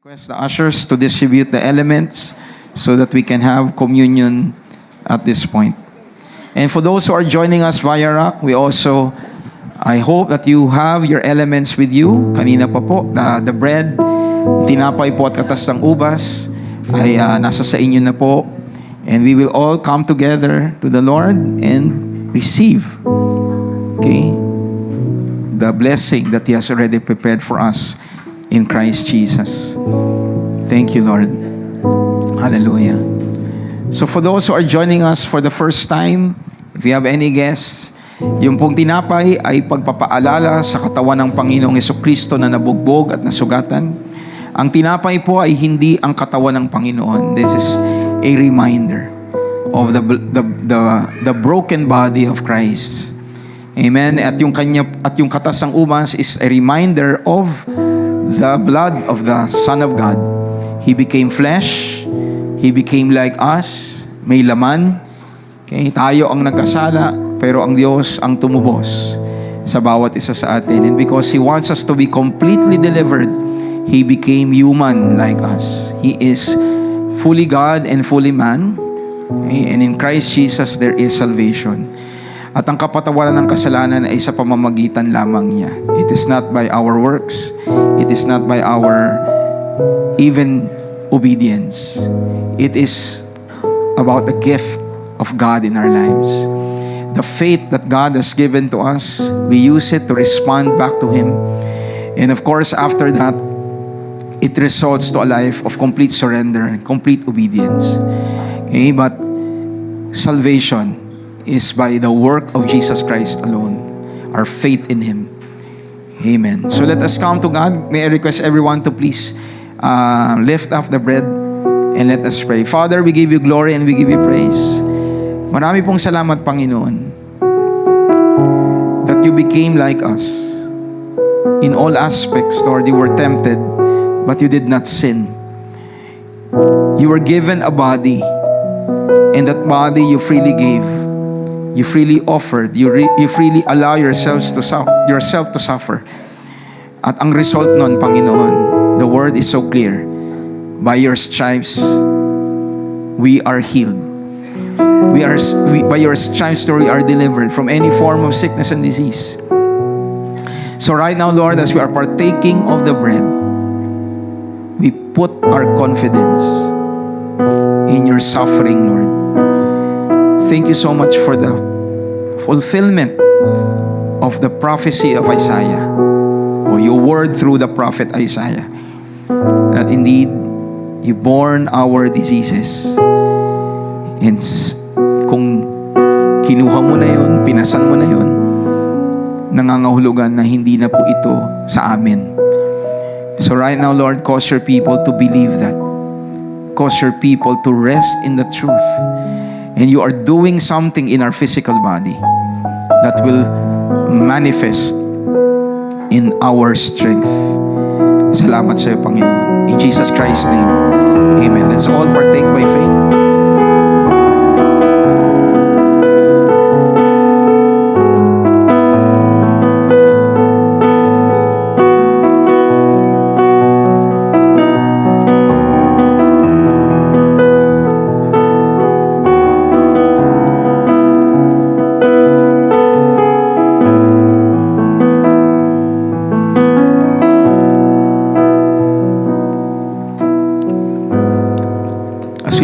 request the ushers to distribute the elements so that we can have communion at this point. And for those who are joining us via RAC, I hope that you have your elements with you. Kanina pa po, the bread, tinapay po at katas ng ubas ay nasa sa inyo na po. And we will all come together to the Lord and receive, the blessing that He has already prepared for us in Christ Jesus. Thank you, Lord. Hallelujah. So for those who are joining us for the first time, if you have any guests, yung pong tinapay ay pagpapaalala sa katawan ng Panginoong Jesucristo na nabugbog at nasugatan. Ang tinapay po ay hindi ang katawan ng Panginoon. This is a reminder of the broken body of Christ. Amen. At yung katas ng ubas is a reminder of the blood of the Son of God. He became flesh. He became like us. May laman. Tayo ang nagkasala, pero ang Diyos ang tumubos sa bawat isa sa atin. And because He wants us to be completely delivered, He became human like us. He is fully God and fully man. And in Christ Jesus, there is salvation. At ang kapatawaran ng kasalanan ay sa pamamagitan lamang niya. It is not by our works. It is not by our even obedience. It is about the gift of God in our lives. The faith that God has given to us, we use it to respond back to Him. And of course, after that, it results to a life of complete surrender and complete obedience. But salvation is by the work of Jesus Christ alone, our faith in Him. Amen. So let us come to God. May I request everyone to please lift up the bread and let us pray. Father, we give you glory and we give you praise. Marami pong salamat, Panginoon, that you became like us. In all aspects, Lord, you were tempted, but you did not sin. You were given a body, and that body you freely gave. You freely offered. You freely allow yourself to suffer. At ang result nun, Panginoon, the word is so clear. By your stripes, we are healed. By your stripes, we are delivered from any form of sickness and disease. So right now, Lord, as we are partaking of the bread, we put our confidence in your suffering, Lord. Thank you so much for the fulfillment of the prophecy of Isaiah, or your word through the prophet Isaiah, that indeed you borne our diseases. And kung kinuha mo na yun, pinasan mo na yun, nangangahulugan na hindi na po ito sa amin. So right now, Lord, cause your people to believe that. Cause your people to rest in the truth. And you are doing something in our physical body that will manifest in our strength. Salamat sa iyo, Panginoon. In Jesus Christ's name, amen. Let's all partake by faith.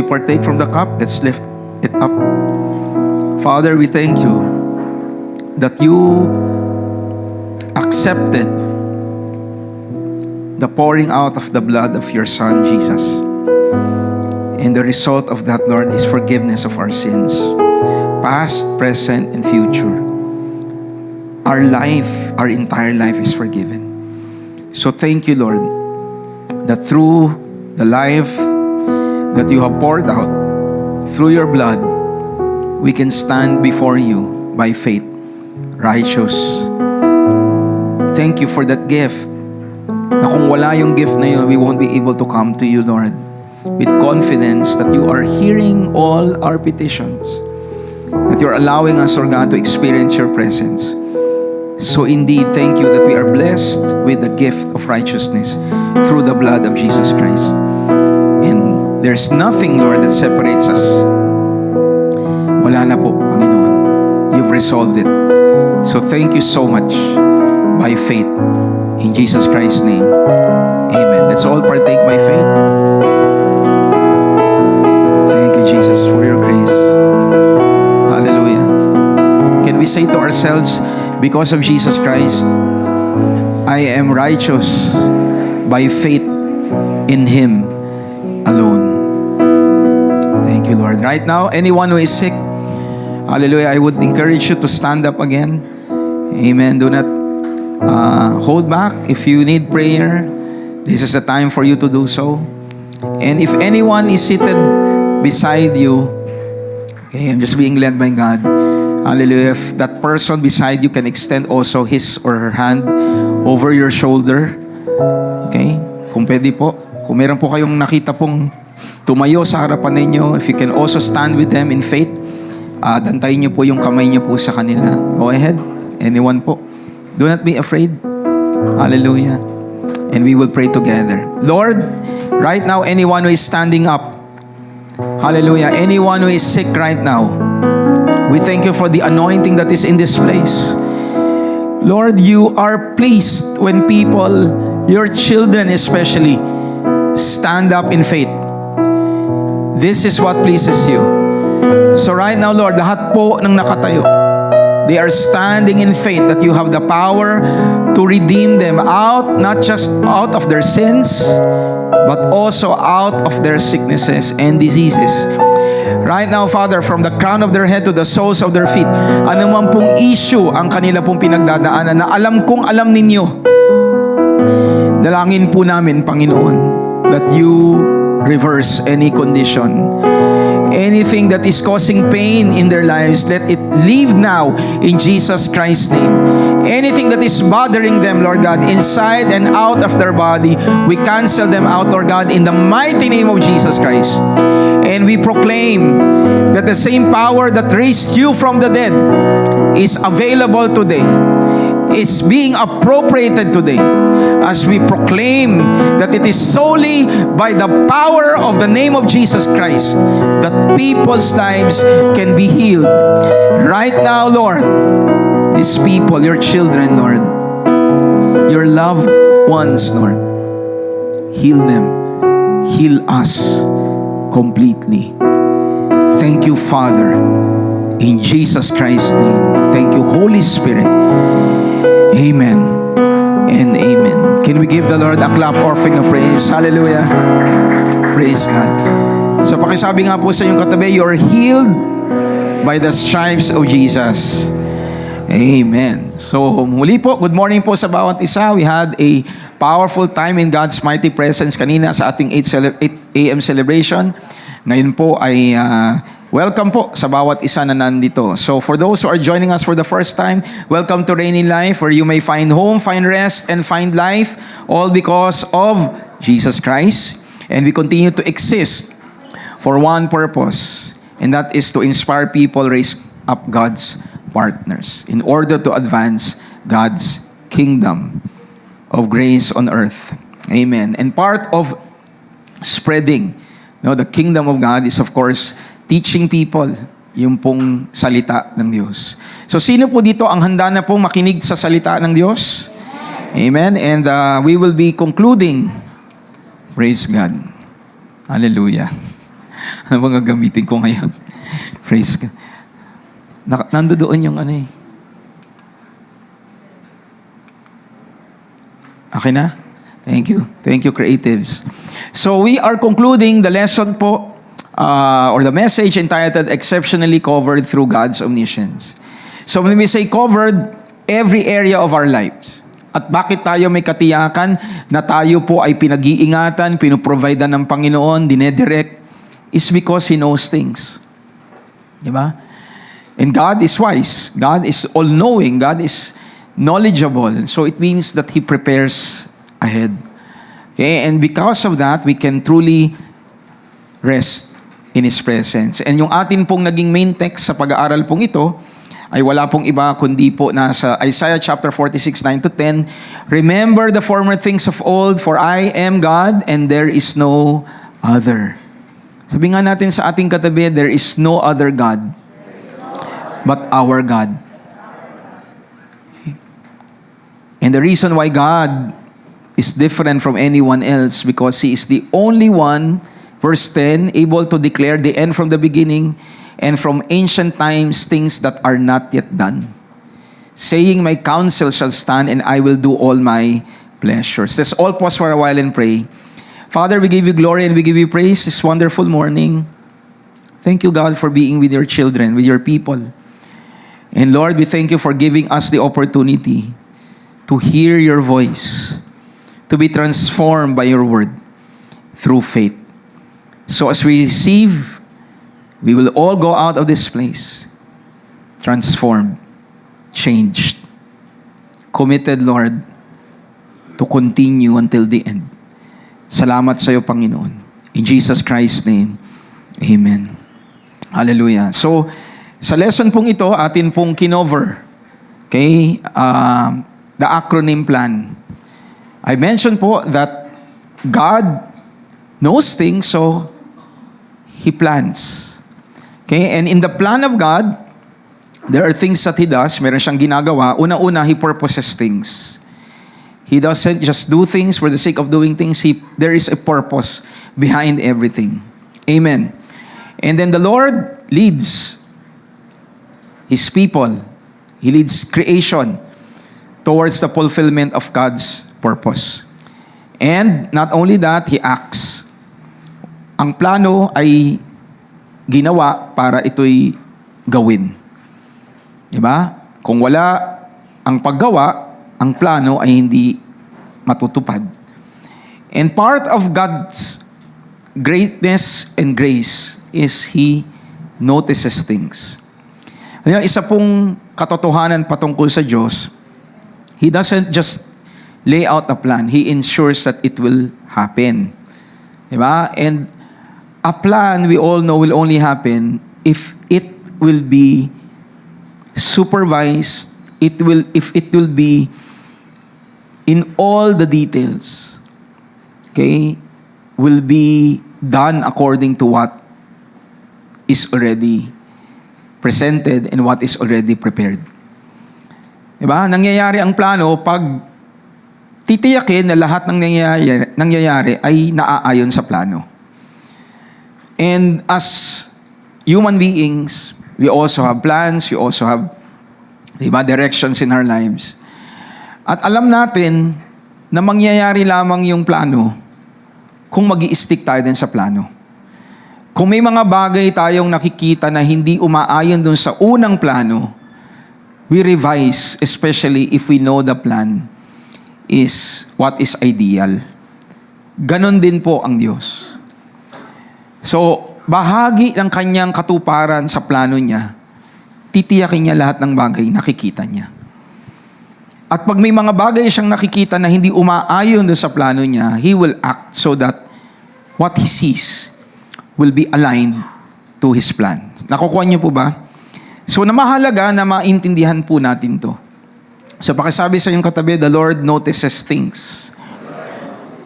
Partake from the cup. Let's lift it up. Father, we thank you that you accepted the pouring out of the blood of your Son, Jesus. And the result of that, Lord, is forgiveness of our sins, past, present, and future. Our entire life is forgiven. So thank you, Lord, that through the life that you have poured out through your blood, we can stand before you by faith, righteous. Thank you for that gift. Na kung wala yung gift na yun, we won't be able to come to you, Lord, with confidence that you are hearing all our petitions, that you're allowing us, Lord God, to experience your presence. So indeed, thank you that we are blessed with the gift of righteousness through the blood of Jesus Christ. And there's nothing, Lord, that separates us. Wala na po, Panginoon. You've resolved it. So thank you so much by faith. In Jesus Christ's name, amen. Let's all partake by faith. Thank you, Jesus, for your grace. Hallelujah. Can we say to ourselves, because of Jesus Christ, I am righteous by faith in Him alone. Thank you, Lord. Right now, anyone who is sick, hallelujah, I would encourage you to stand up again. Amen. Do not hold back. If you need prayer, this is the time for you to do so. And if anyone is seated beside you, okay, I'm just being led by God. Hallelujah. If that person beside you can extend also his or her hand over your shoulder. Okay? Kung pwede po. Kung meron po kayong nakita pong tumayo sa harapan ninyo, if you can also stand with them in faith, dantayin niyo po yung kamay niyo po sa kanila. Go ahead. Anyone po. Do not be afraid. Hallelujah. And we will pray together. Lord, right now, anyone who is standing up, hallelujah, anyone who is sick right now, we thank you for the anointing that is in this place. Lord, you are pleased when people, your children especially, stand up in faith. This is what pleases you. So right now, Lord, lahat po ng nakatayo, they are standing in faith that you have the power to redeem them out, not just out of their sins, but also out of their sicknesses and diseases. Right now, Father, from the crown of their head to the soles of their feet, anuman pong issue ang kanila pong pinagdadaanan na alam kong alam ninyo, dalangin po namin, Panginoon, that you reverse any condition. Anything that is causing pain in their lives, let it leave now in Jesus Christ's name. Anything that is bothering them, Lord God, inside and out of their body, we cancel them out, Lord God, in the mighty name of Jesus Christ. And we proclaim that the same power that raised you from the dead is available today. It's being appropriated today as we proclaim that it is solely by the power of the name of Jesus Christ that people's lives can be healed. Right now, Lord, these people, your children, Lord, your loved ones, Lord, heal them, heal us completely. Thank you, Father, in Jesus Christ's name. Thank you, Holy Spirit. Amen and amen. Can we give the Lord a clap offering of praise? Hallelujah. Praise God. So pakisabi nga po sa inyong katabi, you are healed by the stripes of Jesus. Amen. So muli po, good morning po sa bawat isa. We had a powerful time in God's mighty presence kanina sa ating 8 a.m. celebration. Ngayon po ay welcome po sa bawat isa na nandito. So for those who are joining us for the first time, welcome to Rainy Life, where you may find home, find rest, and find life, all because of Jesus Christ. And we continue to exist for one purpose, and that is to inspire people, raise up God's partners in order to advance God's kingdom of grace on earth. Amen. And part of spreading the kingdom of God is, of course, teaching people yung pong salita ng Diyos. So sino po dito ang handa na pong makinig sa salita ng Diyos? Amen. And we will be concluding. Praise God. Hallelujah. Ano bang gagamitin ko ngayon? Praise God. Nandoon yung ano eh. Okay na? Thank you. Thank you, creatives. So we are concluding the lesson po, or the message entitled Exceptionally Covered Through God's Omniscience. So when we say covered, every area of our lives. At bakit tayo may katiyakan na tayo po ay pinag-iingatan, pinuprovidean ng Panginoon, dinedirect, is because He knows things. Diba? And God is wise. God is all-knowing. God is knowledgeable. So it means that He prepares ahead. Okay? And because of that, we can truly rest in His presence. And yung atin pong naging main text sa pag-aaral pong ito ay wala pong iba kundi po nasa Isaiah chapter 46, 9 to 10. Remember the former things of old, for I am God and there is no other. Sabi nga natin sa ating katabi, there is no other God but our God. And the reason why God is different from anyone else, because He is the only one, verse 10, able to declare the end from the beginning, and from ancient times things that are not yet done. Saying, my counsel shall stand, and I will do all my pleasures. Let's all pause for a while and pray. Father, we give you glory and we give you praise this wonderful morning. Thank you, God, for being with your children, with your people. And Lord, we thank you for giving us the opportunity to hear your voice, to be transformed by your word through faith. So as we receive, we will all go out of this place transformed, changed, committed, Lord, to continue until the end. Salamat sa iyo, Panginoon. In Jesus Christ's name, amen. Hallelujah. So, sa lesson pong ito, atin pong kinover, okay, the acronym plan. I mentioned po that God knows things, so He plans. Okay, and in the plan of God, there are things that He does. Meron siyang ginagawa. Una-una, He purposes things. He doesn't just do things for the sake of doing things. There is a purpose behind everything. Amen. And then the Lord leads His people. He leads creation towards the fulfillment of God's purpose. And not only that, He acts. Ang plano ay ginawa para ito'y gawin. Diba? Kung wala ang paggawa, ang plano ay hindi matutupad. And part of God's greatness and grace is He notices things. Ano, isa pong katotohanan patungkol sa Diyos, He doesn't just lay out a plan. He ensures that it will happen. Diba? And a plan, we all know, will only happen if it will be supervised, if it will be in all the details, okay, will be done according to what is already presented and what is already prepared. Diba? Nangyayari ang plano pag titiyakin na lahat ng nangyayari ay naaayon sa plano. And as human beings, we also have plans, we also have, diba, directions in our lives. At alam natin na mangyayari lamang yung plano kung mag-i-stick tayo din sa plano. Kung may mga bagay tayong nakikita na hindi umaayon dun sa unang plano, we revise, especially if we know the plan is what is ideal. Ganon din po ang Diyos. So, bahagi ng kanyang katuparan sa plano niya, titiyakin niya lahat ng bagay nakikita niya. At pag may mga bagay siyang nakikita na hindi umaayon doon sa plano niya, He will act so that what He sees will be aligned to His plan. Nakukuha niyo po ba? So, namahalaga na maintindihan po natin to. So, pakisabi sa iyong katabi, the Lord notices things.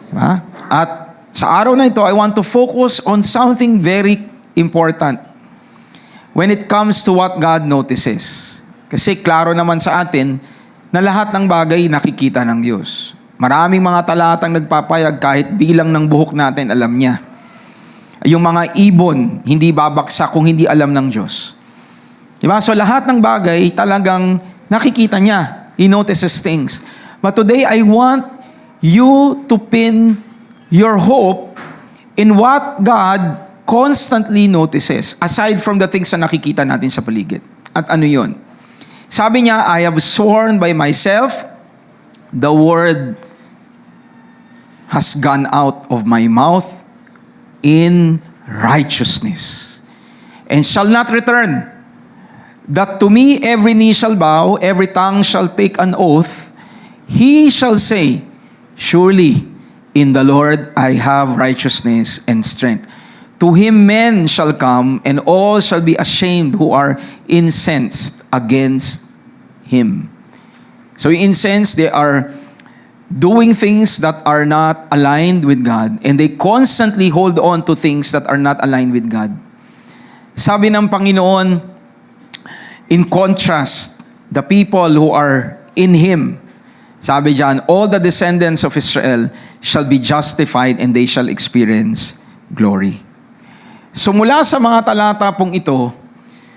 Diba? At sa araw na ito, I want to focus on something very important when it comes to what God notices. Kasi klaro naman sa atin na lahat ng bagay nakikita ng Diyos. Maraming mga talatang nagpapayag kahit bilang ng buhok natin, alam niya. Yung mga ibon, hindi babaksak kung hindi alam ng Diyos. Diba? So lahat ng bagay talagang nakikita niya. He notices things. But today, I want you to pin your hope in what God constantly notices, aside from the things na nakikita natin sa paligid. At ano yun? Sabi niya, I have sworn by myself, the word has gone out of my mouth in righteousness, and shall not return, that to me every knee shall bow, every tongue shall take an oath. He shall say, surely in the Lord I have righteousness and strength. To Him men shall come, and all shall be ashamed who are incensed against Him. So in sense, they are doing things that are not aligned with God, and they constantly hold on to things that are not aligned with God. Sabi ng Panginoon, in contrast, the people who are in Him, sabi diyan, all the descendants of Israel shall be justified and they shall experience glory. So mula sa mga talata pong ito,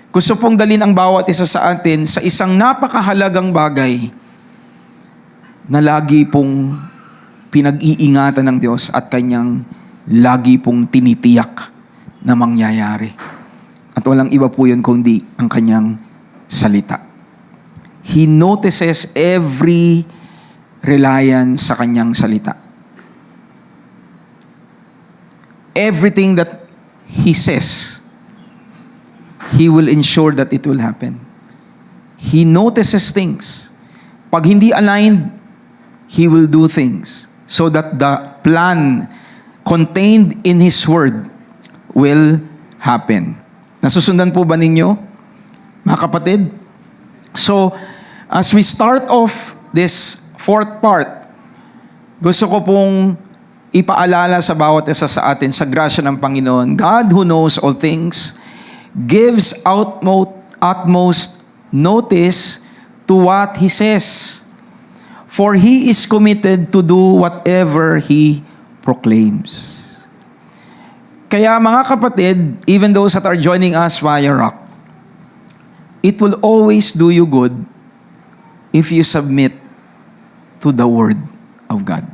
gusto pong dalhin ang bawat isa sa atin sa isang napakahalagang bagay na lagi pong pinag-iingatan ng Diyos at Kanyang lagi pong tinitiyak na mangyayari. At walang iba po yun kundi ang Kanyang salita. He notices every reliance sa Kanyang salita. Everything that He says, He will ensure that it will happen. He notices things. Pag hindi aligned, He will do things so that the plan contained in His Word will happen. Nasusundan po ba ninyo, mga kapatid? So, as we start off this fourth part, gusto ko pong ipaalala sa bawat isa sa atin sa grasya ng Panginoon. God who knows all things gives utmost notice to what He says. For He is committed to do whatever He proclaims. Kaya mga kapatid, even those that are joining us via Rock, it will always do you good if you submit to the Word of God.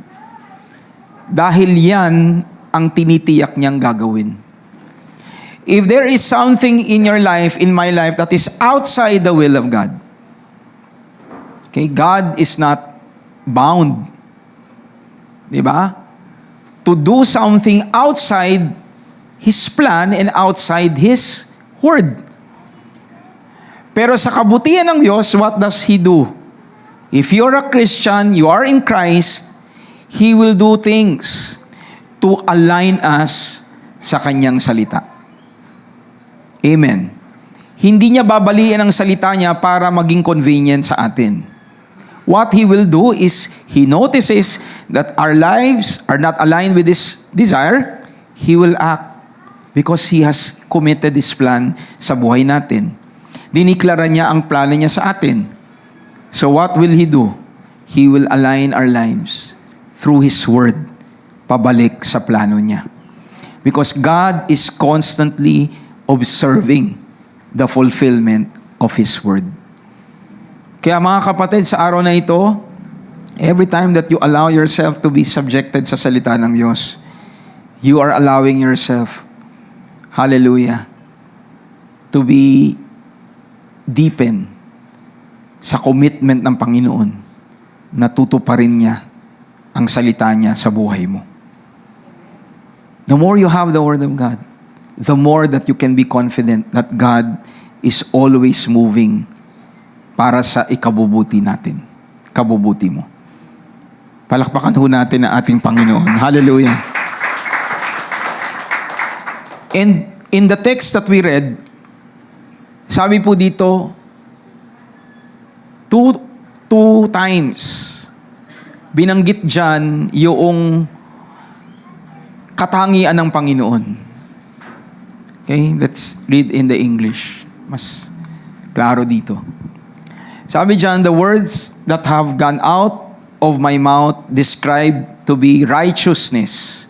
Dahil yan ang tinitiyak niyang gagawin. If there is something in your life, in my life, that is outside the will of God, okay, God is not bound, di ba? To do something outside His plan and outside His Word. Pero sa kabutihan ng Diyos, what does He do? If you're a Christian, you are in Christ, He will do things to align us sa Kanyang salita. Amen. Hindi niya babalian ang salita niya para maging convenient sa atin. What He will do is, He notices that our lives are not aligned with His desire, He will act because He has committed His plan sa buhay natin. Diniklara niya ang plano niya sa atin. So what will He do? He will align our lives through His Word, pabalik sa plano niya. Because God is constantly observing the fulfillment of His Word. Kaya mga kapatid, sa araw na ito, every time that you allow yourself to be subjected sa salita ng Diyos, you are allowing yourself, hallelujah, to be deepened sa commitment ng Panginoon na tutuparin niya ang salita niya sa buhay mo. The more you have the Word of God, the more that you can be confident that God is always moving para sa ikabubuti natin. Kabubuti mo. Palakpakan ho natin ang ating Panginoon. Hallelujah. And in the text that we read, sabi po dito, two times, binanggit dyan yung katangian ng Panginoon. Okay, let's read in the English. Mas klaro dito. Sabi dyan, the words that have gone out of my mouth describe to be righteousness.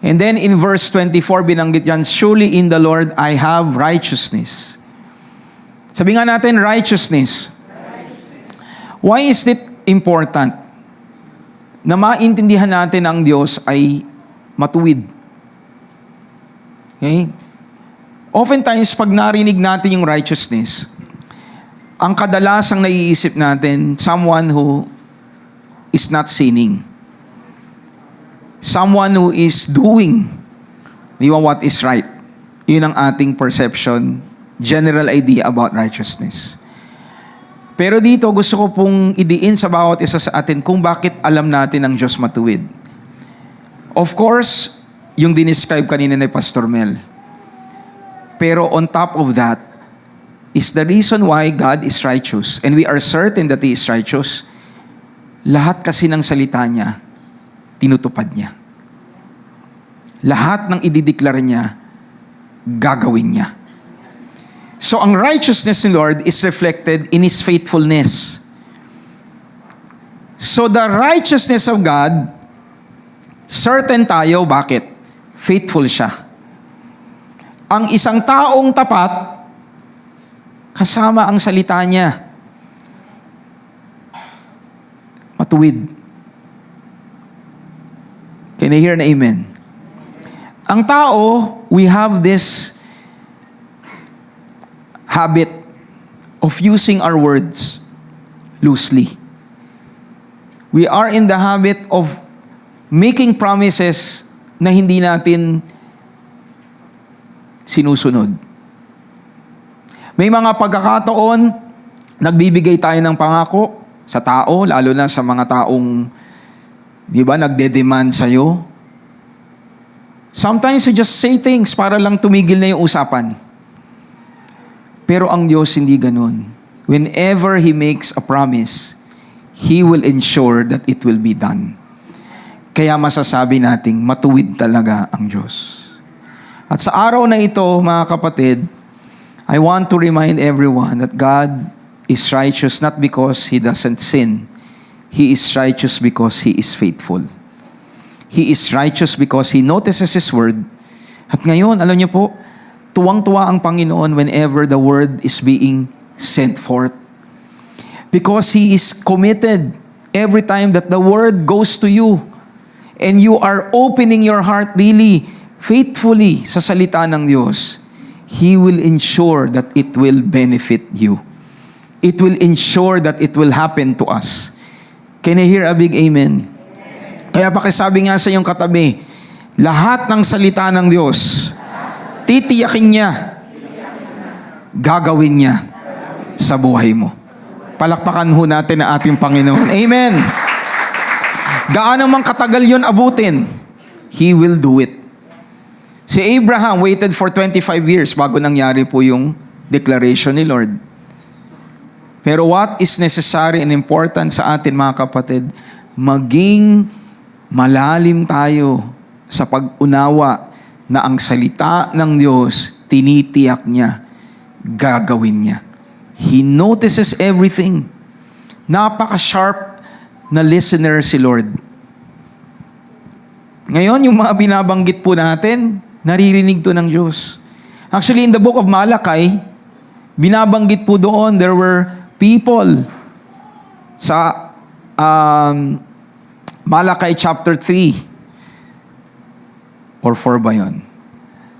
And then in verse 24, binanggit dyan, surely in the Lord I have righteousness. Sabi nga natin, righteousness. Why is it important na maintindihan natin ang Diyos ay matuwid? Okay? Oftentimes, pag narinig natin yung righteousness, ang kadalasang naiisip natin, someone who is not sinning. Someone who is doing what is right. Yun ang ating perception, general idea about righteousness. Pero dito, gusto ko pong idiin sa bawat isa sa atin kung bakit alam natin ang Diyos matuwid. Of course, yung dinescribe kanina ni Pastor Mel. Pero on top of that, is the reason why God is righteous and we are certain that He is righteous. Lahat kasi ng salita niya, tinutupad niya. Lahat ng idideklara niya, gagawin niya. So ang righteousness ni Lord is reflected in His faithfulness. So the righteousness of God, certain tayo, bakit? Faithful siya. Ang isang taong tapat, kasama ang salita niya, matuwid. Can I hear an amen? Ang tao, we have this habit of using our words loosely. We are in the habit of making promises na hindi natin sinusunod. May mga pagkakataon, nagbibigay tayo ng pangako sa tao, lalo na sa mga taong, di ba, nagde-demand sa'yo. Sometimes you just say things para lang tumigil na yung usapan. Pero ang Diyos hindi ganun. Whenever He makes a promise, He will ensure that it will be done. Kaya masasabi nating matuwid talaga ang Diyos. At sa araw na ito, mga kapatid, I want to remind everyone that God is righteous not because He doesn't sin. He is righteous because He is faithful. He is righteous because He notices His word. At ngayon, alam niyo po, tuwang-tuwa ang Panginoon whenever the word is being sent forth. Because He is committed every time that the word goes to you and you are opening your heart really faithfully sa salita ng Diyos, He will ensure that it will benefit you. It will ensure that it will happen to us. Can I hear a big amen? Kaya pakisabi nga sa iyong katabi, lahat ng salita ng Diyos, titiyakin niya, gagawin niya sa buhay mo. Palakpakan ho natin ang ating Panginoon. Amen. Gaano mang katagal yun abutin, He will do it. Si Abraham waited for 25 years bago nangyari po yung declaration ni Lord. Pero what is necessary and important sa atin, mga kapatid, maging malalim tayo sa pag-unawa na ang salita ng Diyos, tinitiyak niya, gagawin niya. He notices everything. Napaka-sharp na listener si Lord. Ngayon, yung mga binabanggit po natin, naririnig to ng Diyos. Actually, in the book of Malachi, binabanggit po doon, there were people sa Malachi chapter 3 or 4 ba yun?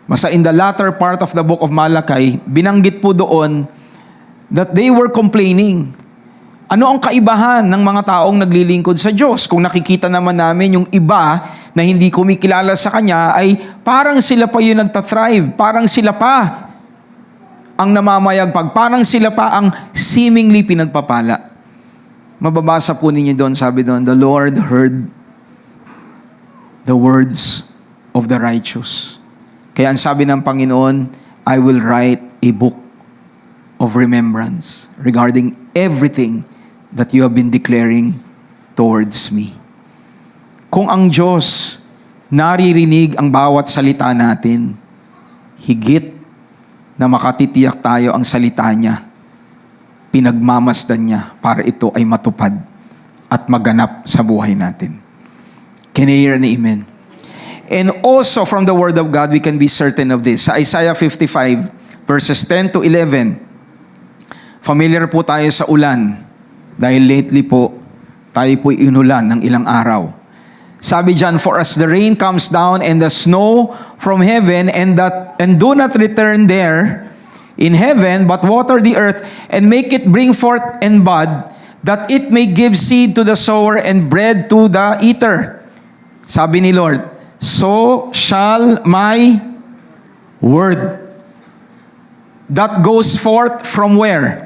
Basta in the latter part of the book of Malachi, binanggit po doon that they were complaining. Ano ang kaibahan ng mga taong naglilingkod sa Diyos? Kung nakikita naman namin yung iba na hindi kumikilala sa Kanya, ay parang sila pa yung nagtathrive. Parang sila pa ang namamayagpag. Parang sila pa ang seemingly pinagpapala. Mababasa po ninyo doon, sabi doon, the Lord heard the words of the righteous. Kaya ang sabi ng Panginoon, I will write a book of remembrance regarding everything that you have been declaring towards me. Kung ang Diyos naririnig ang bawat salita natin, higit na makatitiyak tayo ang salita niya, pinagmamasdan niya para ito ay matupad at maganap sa buhay natin. Can I hear an amen? And also from the Word of God, we can be certain of this. Sa Isaiah 55, verses 10 to 11, familiar po tayo sa ulan dahil lately po tayo po'y inulan ng ilang araw. Sabi dyan, for as the rain comes down and the snow from heaven and do not return there in heaven, but water the earth and make it bring forth and bud, that it may give seed to the sower and bread to the eater. Sabi ni Lord, so shall my word that goes forth from where?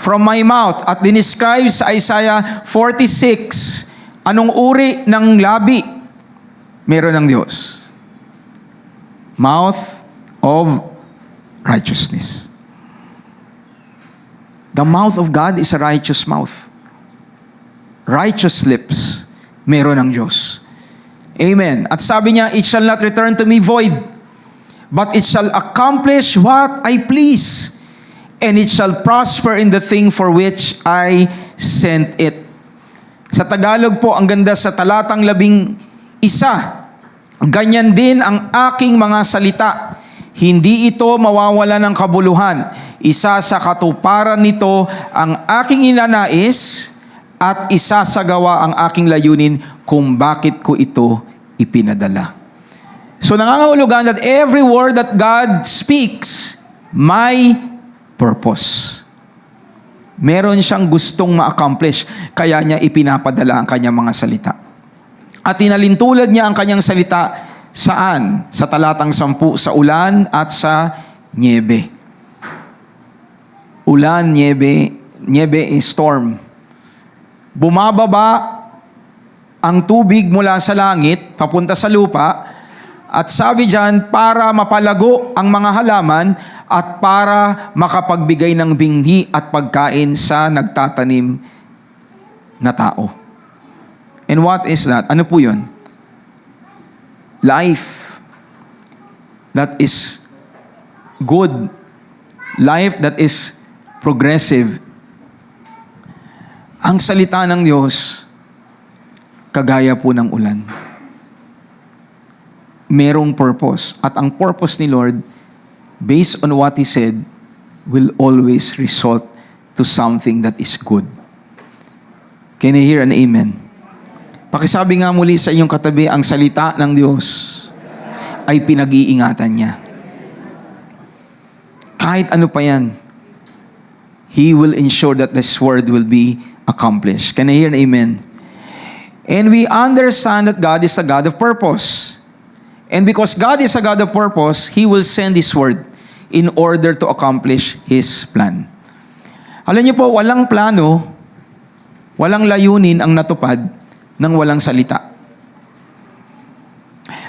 From my mouth. At dinescribe sa Isaiah 46, anong uri ng labi meron ng Diyos? Mouth of righteousness. The mouth of God is a righteous mouth. Righteous lips, meron ng Diyos. Amen. At sabi niya, it shall not return to me void, but it shall accomplish what I please, and it shall prosper in the thing for which I sent it. Sa Tagalog po, ang ganda sa talatang 11, ganyan din ang aking mga salita. Hindi ito mawawala ng kabuluhan. Isa sa katuparan nito ang aking inanais at isasagawa ang aking layunin kung bakit ko ito ipinadala. So nangangahulugan that every word that God speaks, may purpose. Meron siyang gustong ma-accomplish, kaya niya ipinapadala ang kanyang mga salita. At tinalintulad niya ang kanyang salita saan? Sa talatang 10, sa ulan at sa niebe. Ulan, niebe is storm. Bumababa ang tubig mula sa langit, papunta sa lupa, at sabi diyan, para mapalago ang mga halaman at para makapagbigay ng binhi at pagkain sa nagtatanim na tao. And what is that? Ano po yun? Life that is good. Life that is progressive. Ang salita ng Diyos, kagaya po ng ulan. Merong purpose. At ang purpose ni Lord, based on what He said, will always result to something that is good. Can I hear an amen? Pakisabi nga muli sa inyong katabi, ang salita ng Diyos ay pinag-iingatan niya. Kahit ano pa yan, He will ensure that this word will be accomplished. Can I hear an amen? And we understand that God is a God of purpose. And because God is a God of purpose, He will send His word in order to accomplish His plan. Alam niyo po, walang plano, walang layunin ang natupad ng walang salita.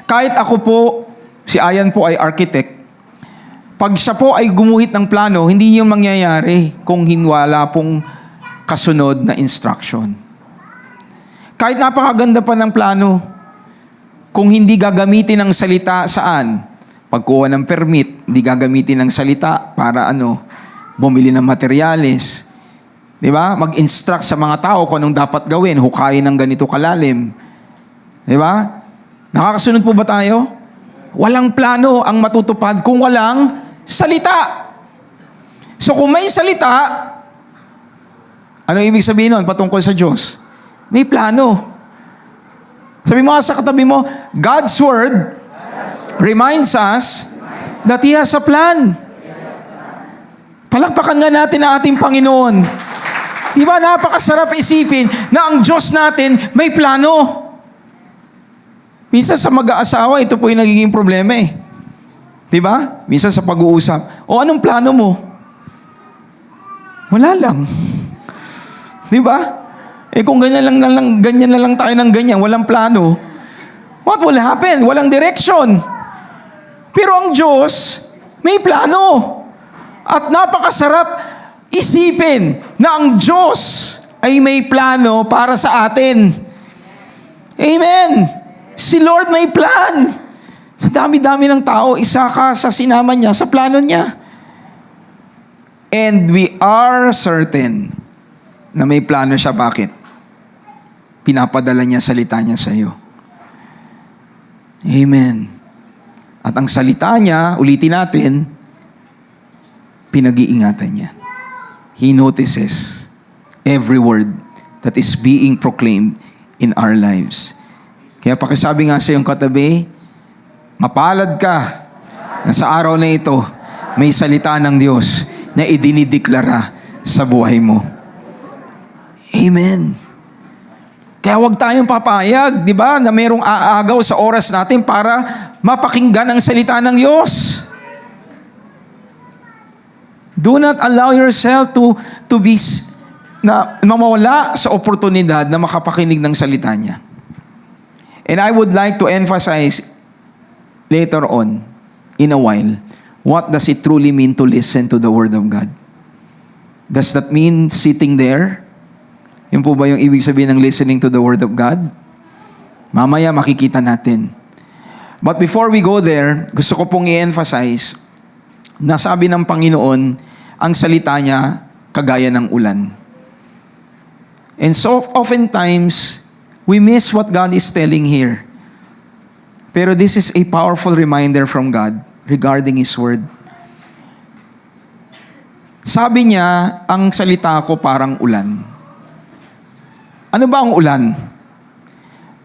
Kahit ako po, si Ayan po ay architect, pag siya po ay gumuhit ng plano, hindi yung mangyayari kung wala pong kasunod na instruction. Kahit napakaganda pa ng plano, kung hindi gagamitin ng salita saan? Pagkuha ng permit, hindi gagamitin ng salita para bumili ng materyales. Di ba? Mag-instruct sa mga tao kung anong dapat gawin, hukayin ng ganito kalalim. Di ba? Nakakasunod po ba tayo? Walang plano ang matutupad kung walang salita. So kung may salita, ano ibig sabihin nun patungkol sa Diyos? May plano. Sabi mo sa katabi mo, God's Word reminds us that He has a plan. Palakpakan nga natin ang ating Panginoon. Di ba napakasarap isipin na ang Diyos natin may plano. Minsan sa mag-aasawa, ito po yung nagiging problema eh. Di ba? Minsan sa pag-uusap, anong plano mo? Wala lang. Di ba? Kung ganyan na lang tayo ng ganyan, walang plano, what will happen? Walang direction. Pero ang Diyos, may plano. At napakasarap isipin na ang Diyos ay may plano para sa atin. Amen. Si Lord may plan. Sa dami-dami ng tao, isa ka sa sinama niya, sa plano niya. And we are certain na may plano siya. Bakit? Pinapadala niya salita niya sa iyo. Amen. At ang salita niya, ulitin natin, pinag-iingatan niya. He notices every word that is being proclaimed in our lives. Kaya pakisabi nga sa iyong katabi, mapalad ka na sa araw na ito, may salita ng Diyos na idinideklara sa buhay mo. Amen. Kaya huwag tayong papayag, di ba, na mayroong aagaw sa oras natin para mapakinggan ang salita ng Diyos. Do not allow yourself to be mawala sa oportunidad na makapakinig ng salita niya. And I would like to emphasize later on, in a while, what does it truly mean to listen to the Word of God? Does that mean sitting there? Yun po ba yung ibig sabihin ng listening to the Word of God? Mamaya makikita natin. But before we go there, gusto ko pong i-emphasize na sabi ng Panginoon, ang salita niya kagaya ng ulan. And so oftentimes, we miss what God is telling here. Pero this is a powerful reminder from God regarding His Word. Sabi niya, ang salita ko parang ulan. Ano ba ang ulan?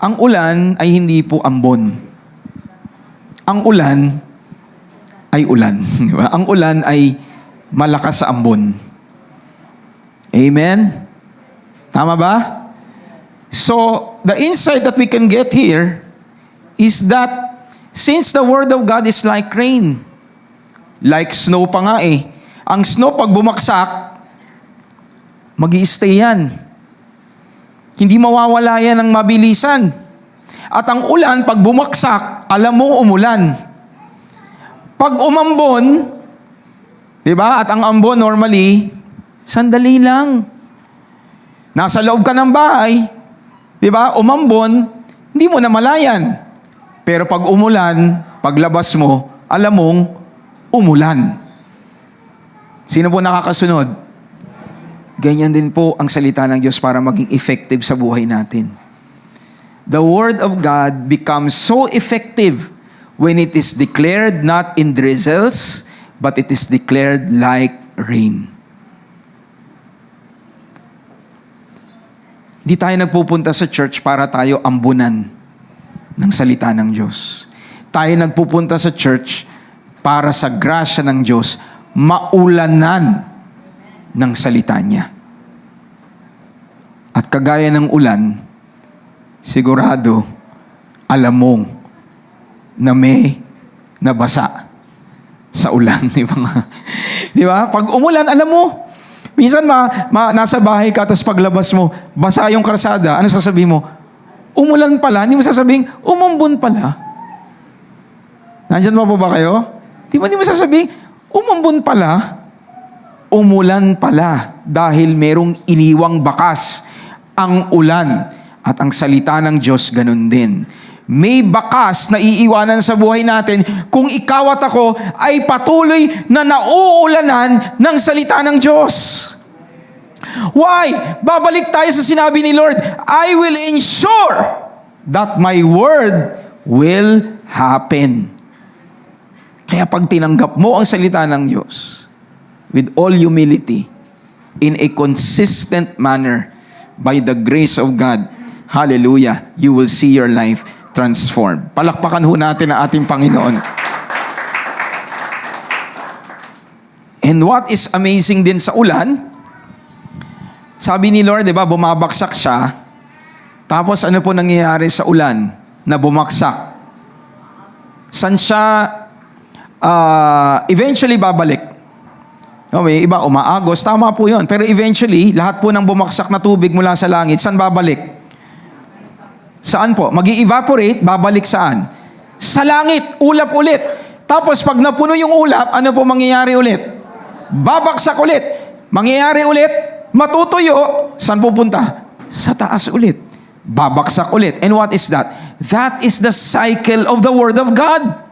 Ang ulan ay hindi po ambon. Ang ulan ay ulan. Di ba? Ang ulan ay malakas sa ambon. Amen? Tama ba? So, the insight that we can get here is that since the Word of God is like rain, like snow pa nga eh. Ang snow pag bumaksak, mag-i-stay yan. Hindi mawawala yan ng mabilisan. At ang ulan, pag bumaksak, alam mo umulan. Pag umambon, di ba? At ang ambon normally, sandali lang. Nasa loob ka ng bahay, di ba? Umambon, hindi mo namalayan. Pero pag umulan, paglabas mo, alam mong umulan. Sino po nakakasunod? Ganyan din po ang salita ng Diyos para maging effective sa buhay natin. The Word of God becomes so effective when it is declared not in drizzles, but it is declared like rain. Hindi tayo nagpupunta sa church para tayo ambunan ng salita ng Diyos. Tayo nagpupunta sa church para sa grasya ng Diyos, maulanan ng salita niya. At kagaya ng ulan, sigurado, alam mong na may nabasa sa ulan. Di ba? Di ba? Pag umulan, alam mo, minsan nasa bahay ka, tapos paglabas mo, basa yung karsada, ano sasabihin mo? Umulan pala. Hindi mo sasabihin, umambon pala. Nandyan pa po ba kayo? Di mo sasabihin, umambon pala. Umulan pala dahil merong iniwang bakas ang ulan. At ang salita ng Diyos ganun din. May bakas na iiwanan sa buhay natin kung ikaw at ako ay patuloy na nauulanan ng salita ng Diyos. Why? Babalik tayo sa sinabi ni Lord, I will ensure that my word will happen. Kaya pag tinanggap mo ang salita ng Diyos with all humility, in a consistent manner, by the grace of God, hallelujah, you will see your life transformed. Palakpakan ho natin ang ating Panginoon. And what is amazing din sa ulan, sabi ni Lord, di ba, bumabaksak siya, tapos ano po nangyayari sa ulan na bumaksak? San siya eventually babalik? Okay, iba umaagos, tama po yun. Pero eventually, lahat po ng bumaksak na tubig mula sa langit, saan babalik? Saan po? Mag-i-evaporate, babalik saan? Sa langit, ulap ulit. Tapos pag napuno yung ulap, ano po mangyayari ulit? Babaksak ulit. Mangyayari ulit, matutuyo, saan pupunta? Sa taas ulit. Babaksak ulit. And what is that? That is the cycle of the Word of God.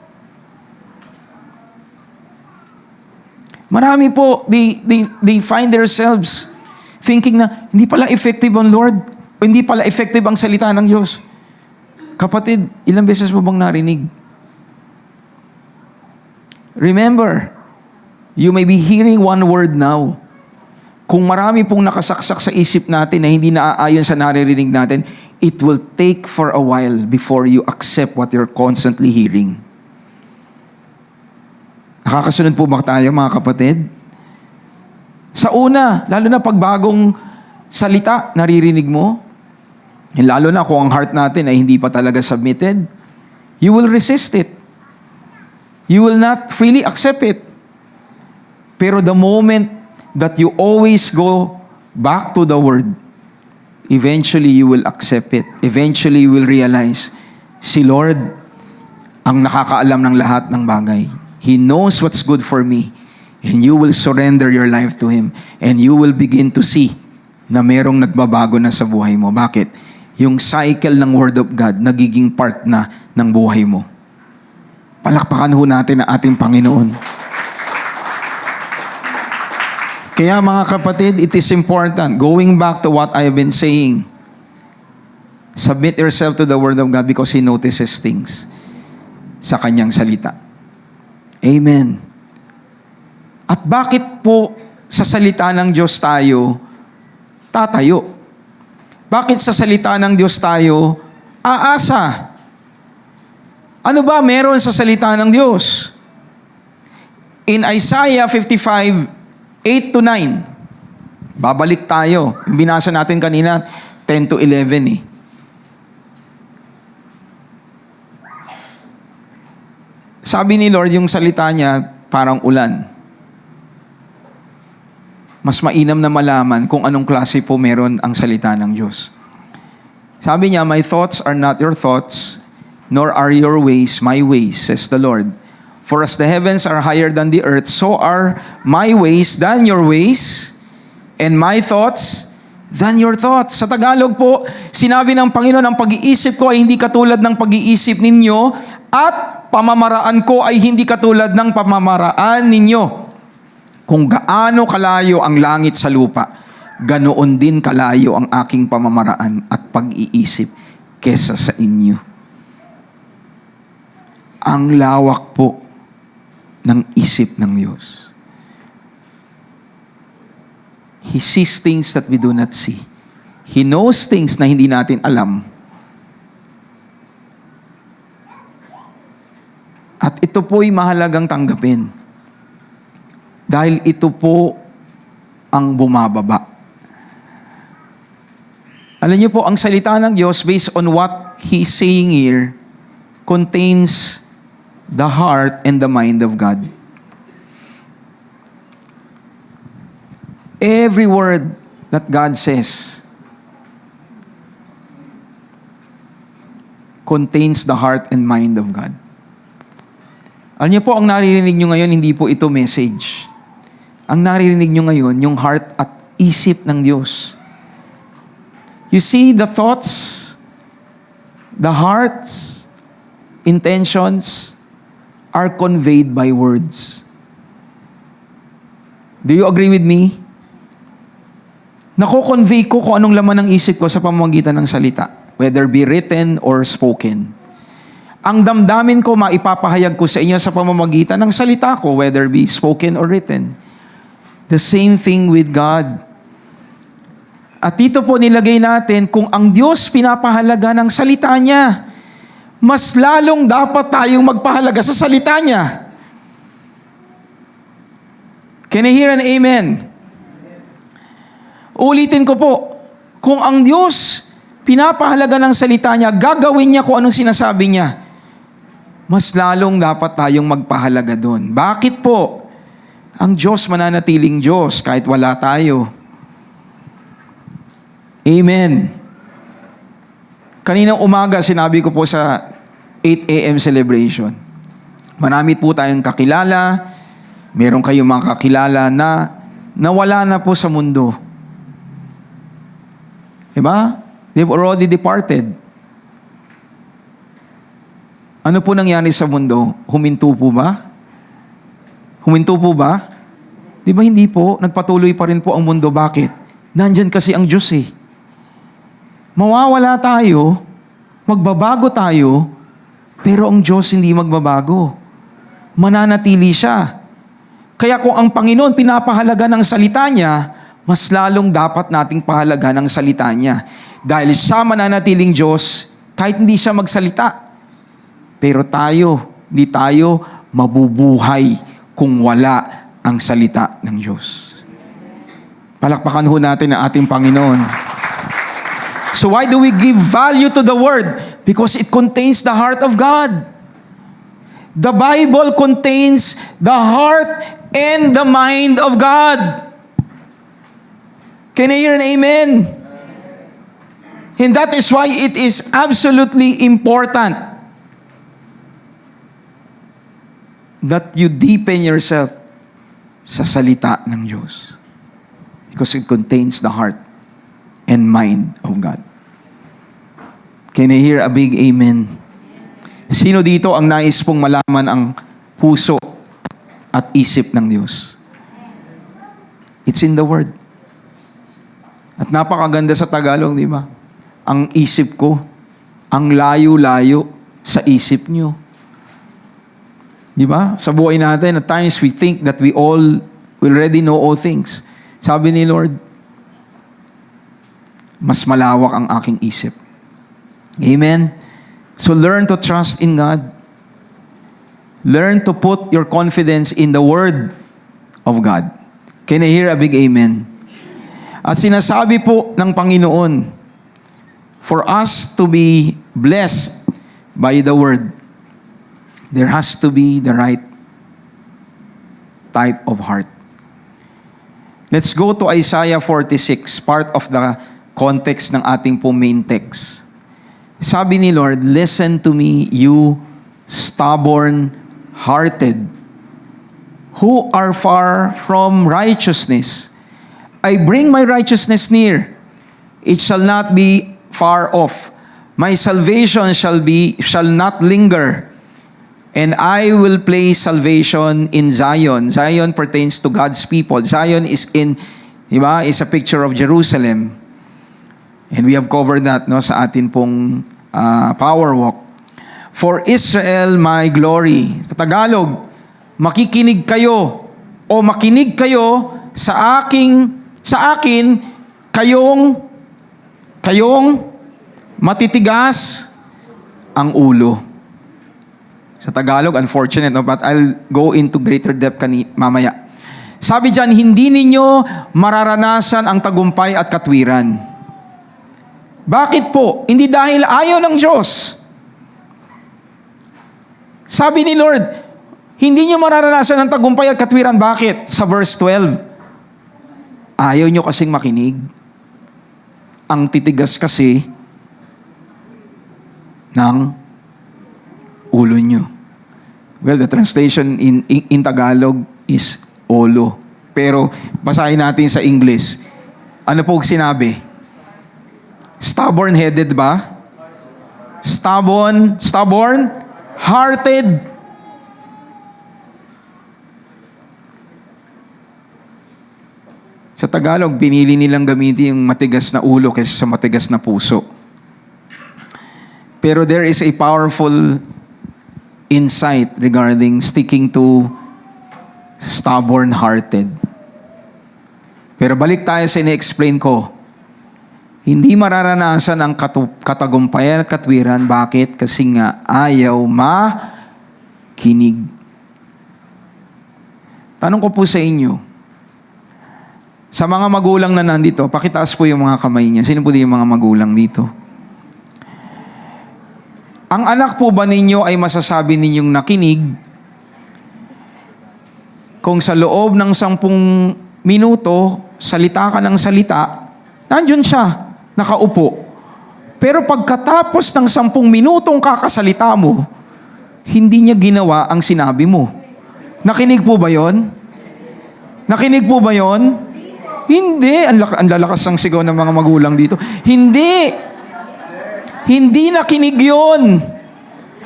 Marami po, they find themselves thinking na, hindi pala effective ang Lord, o hindi pala effective ang salita ng Diyos. Kapatid, ilang beses mo bang narinig? Remember, you may be hearing one word now. Kung marami pong nakasaksak sa isip natin na hindi naaayon sa naririnig natin, it will take for a while before you accept what you're constantly hearing. Nakakasunod po ba tayo, mga kapatid? Sa una, lalo na pag bagong salita, naririnig mo, lalo na kung ang heart natin ay hindi pa talaga submitted, you will resist it. You will not freely accept it. Pero the moment that you always go back to the Word, eventually you will accept it. Eventually you will realize, si Lord ang nakakaalam ng lahat ng bagay. He knows what's good for me. And you will surrender your life to Him. And you will begin to see na merong nagbabago na sa buhay mo. Bakit? Yung cycle ng Word of God nagiging part na ng buhay mo. Palakpakan ho natin ang ating Panginoon. Kaya mga kapatid, it is important. Going back to what I have been saying, submit yourself to the Word of God because He notices things sa Kanyang salita. Amen. At bakit po sa salita ng Diyos tayo tatayo? Bakit sa salita ng Diyos tayo aasa? Ano ba meron sa salita ng Diyos? In Isaiah 55, 8-9, babalik tayo. Yung binasa natin kanina, 10-11 eh. Sabi ni Lord, yung salita niya parang ulan. Mas mainam na malaman kung anong klase po meron ang salita ng Diyos. Sabi niya, my thoughts are not your thoughts, nor are your ways my ways, says the Lord. For as the heavens are higher than the earth, so are my ways than your ways, and my thoughts than your thoughts. Sa Tagalog po, sinabi ng Panginoon, ang pag-iisip ko ay hindi katulad ng pag-iisip ninyo, at pamamaraan ko ay hindi katulad ng pamamaraan ninyo. Kung gaano kalayo ang langit sa lupa, ganoon din kalayo ang aking pamamaraan at pag-iisip kesa sa inyo. Ang lawak po ng isip ng Diyos. He sees things that we do not see. He knows things na hindi natin alam. At ito po'y mahalagang tanggapin. Dahil ito po ang bumababa. Alam niyo po, ang salita ng Diyos, based on what He's saying here, contains the heart and the mind of God. Every word that God says contains the heart and mind of God. Alam niyo po, ang naririnig niyo ngayon, hindi po ito message. Ang naririnig niyo ngayon, yung heart at isip ng Diyos. You see, the thoughts, the hearts, intentions, are conveyed by words. Do you agree with me? Nako-convey ko kung anong laman ng isip ko sa pamamagitan ng salita, whether be written or spoken. Ang damdamin ko, maipapahayag ko sa inyo sa pamamagitan ng salita ko, whether be spoken or written. The same thing with God. At dito po nilagay natin, kung ang Diyos pinapahalaga ng salita niya, mas lalong dapat tayong magpahalaga sa salita niya. Can I hear an amen? Ulitin ko po, kung ang Diyos pinapahalaga ng salita niya, gagawin niya kung anong sinasabi niya, mas lalong dapat tayong magpahalaga doon. Bakit po? Ang Diyos mananatiling Diyos kahit wala tayo. Amen. Kaninang umaga, sinabi ko po sa 8 a.m. celebration, marami po tayong kakilala, meron kayong mga kakilala na nawala na po sa mundo. Diba? They've already departed. Ano po nangyari sa mundo? Huminto po ba? Huminto po ba? Di ba hindi po? Nagpatuloy pa rin po ang mundo. Bakit? Nandyan kasi ang Diyos eh. Mawawala tayo, magbabago tayo, pero ang Diyos hindi magbabago. Mananatili siya. Kaya kung ang Panginoon pinapahalaga ng salita niya, mas lalong dapat nating pahalaga ng salita niya. Dahil siya mananatiling Diyos, kahit hindi siya magsalita. Pero tayo, hindi tayo mabubuhay kung wala ang salita ng Diyos. Palakpakan ho natin ang ating Panginoon. So why do we give value to the Word? Because it contains the heart of God. The Bible contains the heart and the mind of God. Can I hear an amen? And that is why it is absolutely important that you deepen yourself sa salita ng Diyos. Because it contains the heart and mind of God. Can I hear a big amen? Sino dito ang nais pong malaman ang puso at isip ng Diyos? It's in the Word. At napakaganda sa Tagalog, di ba? Ang isip ko, ang layo-layo sa isip nyo. Di ba? Sa buhay natin, at times we think that we already know all things. Sabi ni Lord, mas malawak ang aking isip. Amen? So learn to trust in God. Learn to put your confidence in the Word of God. Can I hear a big amen? At sinasabi po ng Panginoon, for us to be blessed by the Word, there has to be the right type of heart. Let's go to Isaiah 46, part of the context ng ating po main text. Sabi ni Lord, listen to me, you stubborn-hearted, who are far from righteousness. I bring my righteousness near. It shall not be far off. My salvation shall not linger. And I will place salvation in Zion. Zion pertains to God's people. Zion is is a picture of Jerusalem. And we have covered that sa atin pong power walk. For Israel, my glory. Sa Tagalog, makikinig kayo o makinig kayo sa akin, kayong matitigas ang ulo. Sa Tagalog, unfortunate, but I'll go into greater depth mamaya. Sabi dyan, hindi ninyo mararanasan ang tagumpay at katwiran. Bakit po? Hindi dahil ayaw ng Diyos. Sabi ni Lord, hindi nyo mararanasan ang tagumpay at katwiran. Bakit? Sa verse 12, ayaw nyo kasing makinig. Ang titigas kasi ng ulo nyo. Well, the translation in Tagalog is olo. Pero basahin natin sa English. Ano po sinabi? Stubborn-headed ba? Stubborn-hearted. Sa Tagalog, pinili nilang gamitin yung matigas na ulo kaysa sa matigas na puso. Pero there is a powerful insight regarding sticking to stubborn-hearted. Pero balik tayo sa ina-explain ko. Hindi mararanasan ang katagumpayan at katwiran. Bakit? Kasi nga ayaw makinig. Tanong ko po sa inyo, sa mga magulang na nandito, pakitaas po yung mga kamay niya. Sino po yung mga magulang dito? Ang anak po ba ninyo ay masasabi ninyong nakinig kung sa loob ng 10 minuto, salita ka ng salita, nandiyon siya, nakaupo. Pero pagkatapos ng 10 minutong kakasalita mo, hindi niya ginawa ang sinabi mo. Nakinig po ba yon? Nakinig po ba yon? Hindi. Ang lalakas ng sigaw ng mga magulang dito. Hindi. Hindi nakinig yun.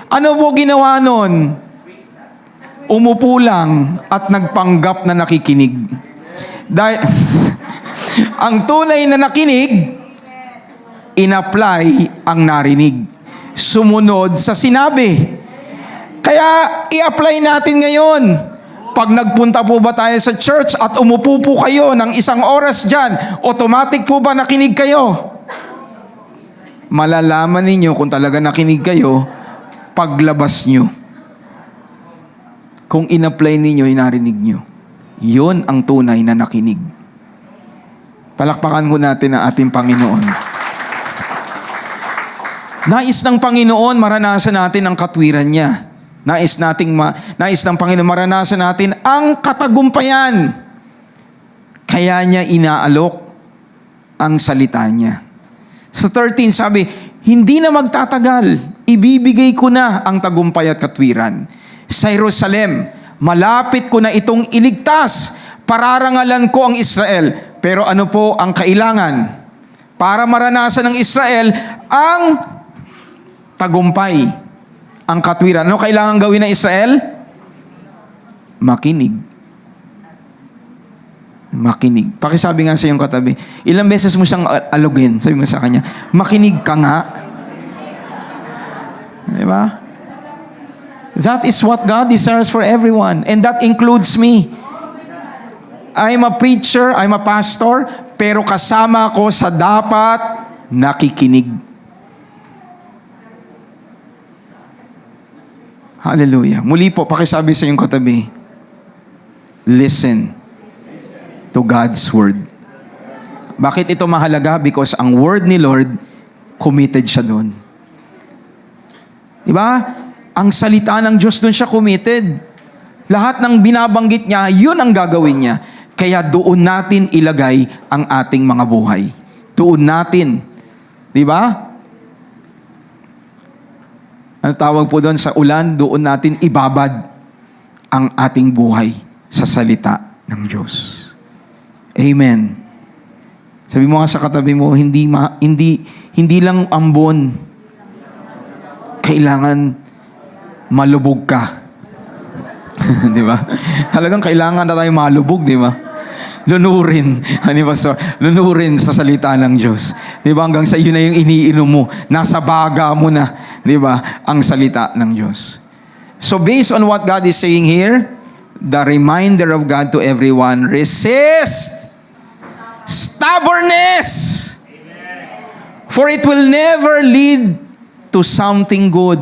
Ano po ginawa nun? Umupo lang at nagpanggap na nakikinig. Dahil ang tunay na nakinig, in-apply ang narinig. Sumunod sa sinabi. Kaya i-apply natin ngayon. Pag nagpunta po ba tayo sa church at umupo po kayo ng 1 oras dyan, automatic po ba nakinig kayo? Malalaman ninyo kung talaga nakinig kayo paglabas nyo. Kung in-apply ninyo, inarinig nyo. Yun ang tunay na nakinig. Palakpakan ko natin ang ating Panginoon. Nais ng Panginoon, maranasan natin ang katwiran niya. Nais ng Panginoon, maranasan natin ang katagumpayan. Kaya niya inaalok ang salita niya. Sa 13 sabi, hindi na magtatagal, ibibigay ko na ang tagumpay at katwiran. Sa Jerusalem, malapit ko na itong iligtas Pararangalan ko ang Israel. Pero ano po ang kailangan? Para maranasan ng Israel ang tagumpay, ang katwiran. Ano kailangan gawin ng Israel? Makinig. Makinig. Pakisabi nga sa iyong katabi, ilang beses mo siyang alugin? Sabi mo sa kanya, makinig ka nga. Diba? That is what God desires for everyone. And that includes me. I'm a preacher, I'm a pastor, pero kasama ko sa dapat nakikinig. Hallelujah. Muli po, pakisabi sa iyong katabi, listen to God's Word. Bakit ito mahalaga? Because ang Word ni Lord, committed siya doon. Diba? Ang salita ng Diyos doon siya committed. Lahat ng binabanggit niya, yun ang gagawin niya. Kaya doon natin ilagay ang ating mga buhay. Doon natin. Diba? Ang tawag po doon sa ulan, doon natin ibabad ang ating buhay sa salita ng Diyos. Amen. Sabi mo nga sa katabi mo, hindi lang ambon. Kailangan malubog ka. Di ba? Talagang kailangan na tayo malubog, di ba? Lunurin. Ano ba? So, lunurin sa salita ng Diyos. Di ba? Hanggang sa iyo na yung iniinom mo. Nasa baga mo na. Di ba? Ang salita ng Diyos. So, based on what God is saying here, the reminder of God to everyone, resist stubbornness. For it will never lead to something good.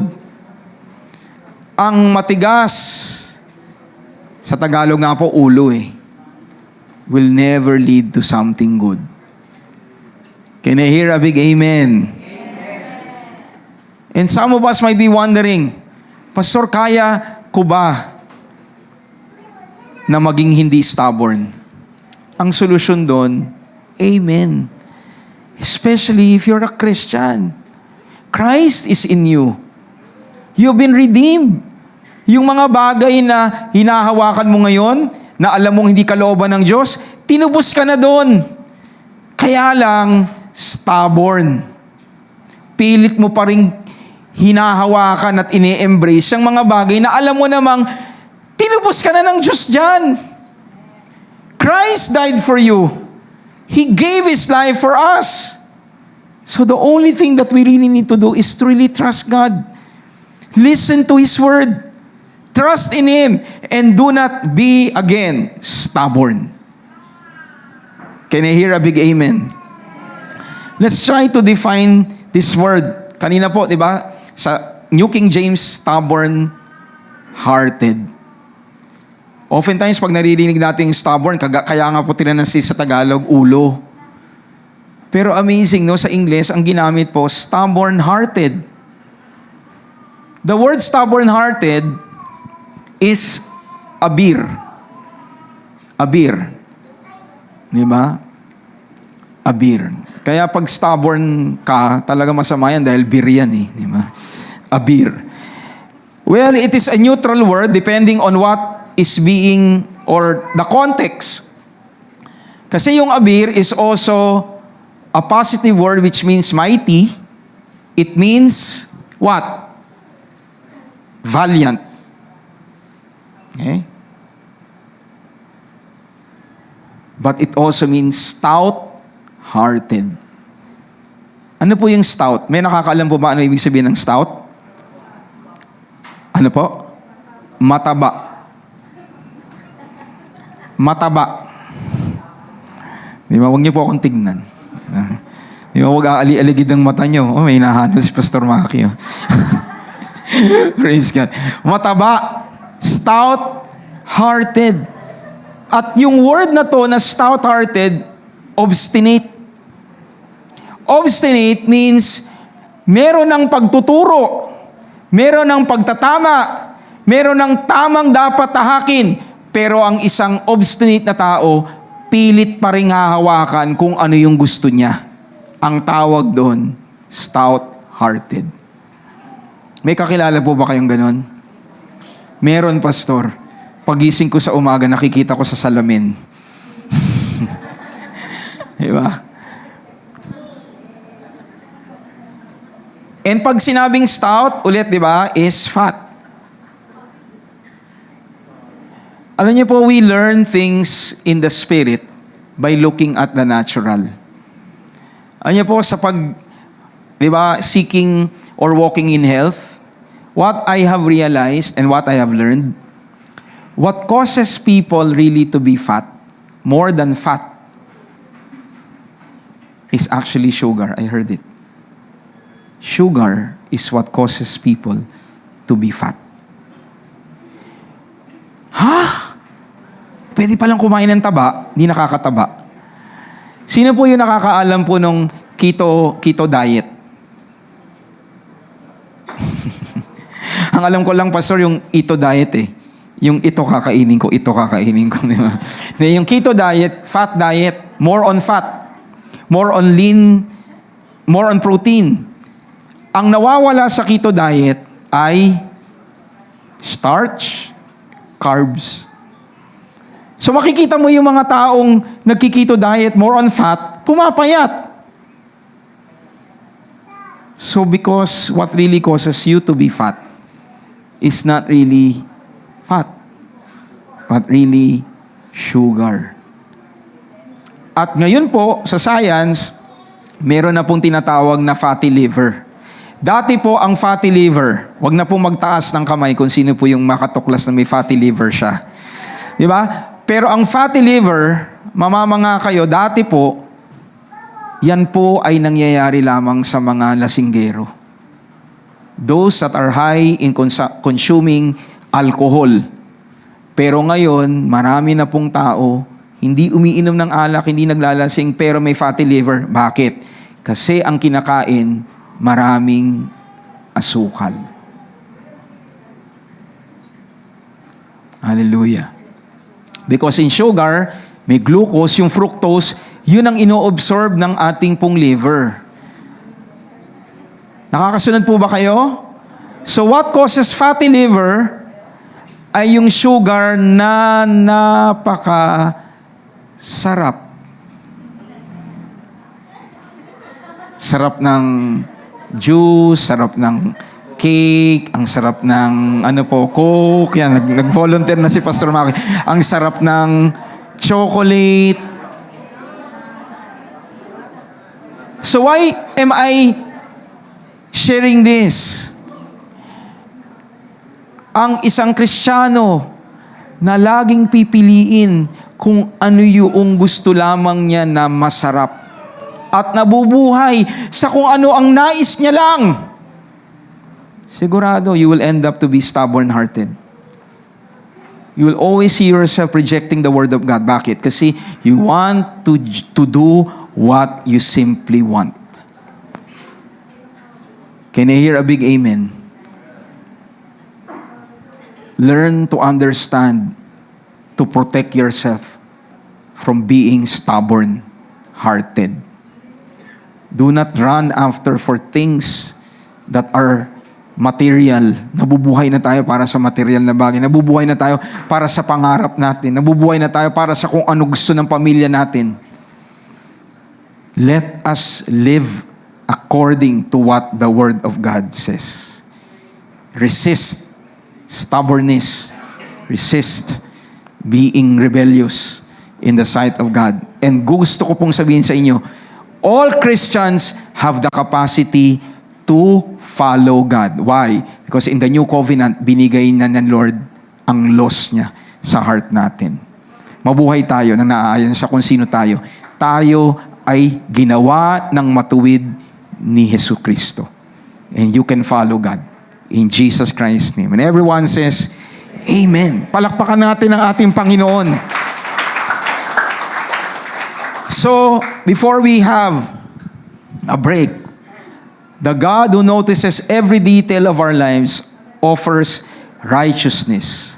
Ang matigas, sa Tagalog nga po, ulo will never lead to something good. Can I hear a big amen? And some of us might be wondering, Pastor, kaya ko ba na maging hindi stubborn? Ang solusyon doon, amen. Especially if you're a Christian. Christ is in you. You've been redeemed. Yung mga bagay na hinahawakan mo ngayon, na alam mong hindi kalooban ng Diyos, tinubos ka na doon. Kaya lang, stubborn. Pilit mo pa rin hinahawakan at ini-embrace yung mga bagay na alam mo namang tinubos ka na ng Diyos dyan. Christ died for you. He gave His life for us. So the only thing that we really need to do is to really trust God. Listen to His Word. Trust in Him. And do not be, again, stubborn. Can I hear a big amen? Let's try to define this word. Kanina po, di ba? Sa New King James, stubborn-hearted. Oftentimes, pag naririnig natin stubborn, kaya nga po tinanasi sa Tagalog, ulo. Pero amazing, no? Sa English, ang ginamit po, stubborn-hearted. The word stubborn-hearted is abir. Abir. Di ba? Abir. Kaya pag stubborn ka, talaga masama yan dahil bir yan Di ba? Abir. Well, it is a neutral word depending on what is being, or the context. Kasi yung abir is also a positive word which means mighty. It means what? Valiant. Okay? But it also means stout-hearted. Ano po yung stout? May nakakaalam po ba ano ibig sabihin ng stout? Ano po? Mataba. Mataba. Di ba? Huwag niyo po akong tignan. Di ba? Huwag aali-aligid ang mata niyo. Oh, may hinahanap si Pastor Maki. Praise God. Mataba. Stout-hearted. At yung word na to na stout-hearted, obstinate. Obstinate means meron ng pagtuturo, meron ng pagtatama, meron ng tamang dapat tahakin, pero ang isang obstinate na tao, pilit pa rin hahawakan kung ano yung gusto niya. Ang tawag doon, stout-hearted. May kakilala po ba kayong ganon? Meron, Pastor. Pagising ko sa umaga, nakikita ko sa salamin. Di ba? And pag sinabing stout, ulit, di ba, is fat. Alam niyo po, we learn things in the spirit by looking at the natural. Alam niyo po, sa di ba, seeking or walking in health, what I have realized and what I have learned, what causes people really to be fat, more than fat, is actually sugar. I heard it. Sugar is what causes people to be fat. Ha? Pwede palang kumain ng taba, di nakakataba. Sino po yung nakakaalam po nung keto diet? Ang alam ko lang, Pastor, yung ito diet eh. Yung ito kakainin ko, di ba? Yung keto diet, fat diet, more on fat, more on lean, more on protein. Ang nawawala sa keto diet ay starch, carbs. So makikita mo yung mga taong nagki-keto diet, more on fat, pumapayat. So because what really causes you to be fat is not really fat, but really sugar. At ngayon po, sa science, meron na pong tinatawag na fatty liver. Dati po ang fatty liver, wag na pong magtaas ng kamay kung sino po yung makatuklas na may fatty liver siya. Di ba? Pero ang fatty liver, mamamanga kayo, dati po, yan po ay nangyayari lamang sa mga lasinggero. Those that are high in consuming alcohol. Pero ngayon, marami na pong tao, hindi umiinom ng alak, hindi naglalasing, pero may fatty liver. Bakit? Kasi ang kinakain, maraming asukal. Hallelujah. Because in sugar, may glucose, yung fructose, yun ang ino-absorb ng ating pong liver. Nakakasunod po ba kayo? So what causes fatty liver ay yung sugar na napaka-sarap. Sarap ng juice, sarap ng cake, ang sarap ng Coke, yan, nag-volunteer na si Pastor Maki. Ang sarap ng chocolate. So why am I sharing this? Ang isang Kristiyano na laging pipiliin kung ano yung gusto lamang niya na masarap at nabubuhay sa kung ano ang nais niya lang, sigurado, you will end up to be stubborn-hearted. You will always see yourself rejecting the Word of God. Bakit? Kasi you want to do what you simply want. Can I hear a big amen? Learn to understand, to protect yourself from being stubborn-hearted. Do not run after for things that are material. Nabubuhay na tayo para sa material na bagay. Nabubuhay na tayo para sa pangarap natin. Nabubuhay na tayo para sa kung ano gusto ng pamilya natin. Let us live according to what the Word of God says. Resist stubbornness. Resist being rebellious in the sight of God. And gusto ko pong sabihin sa inyo, all Christians have the capacity to follow God. Why? Because in the new covenant, binigay na ng Lord ang laws niya sa heart natin. Mabuhay tayo na naaayon sa kung sino tayo. Tayo ay ginawa ng matuwid ni Jesucristo. And you can follow God in Jesus Christ's name. And everyone says, Amen. Palakpakan natin ang ating Panginoon. So, before we have a break, the God who notices every detail of our lives offers righteousness.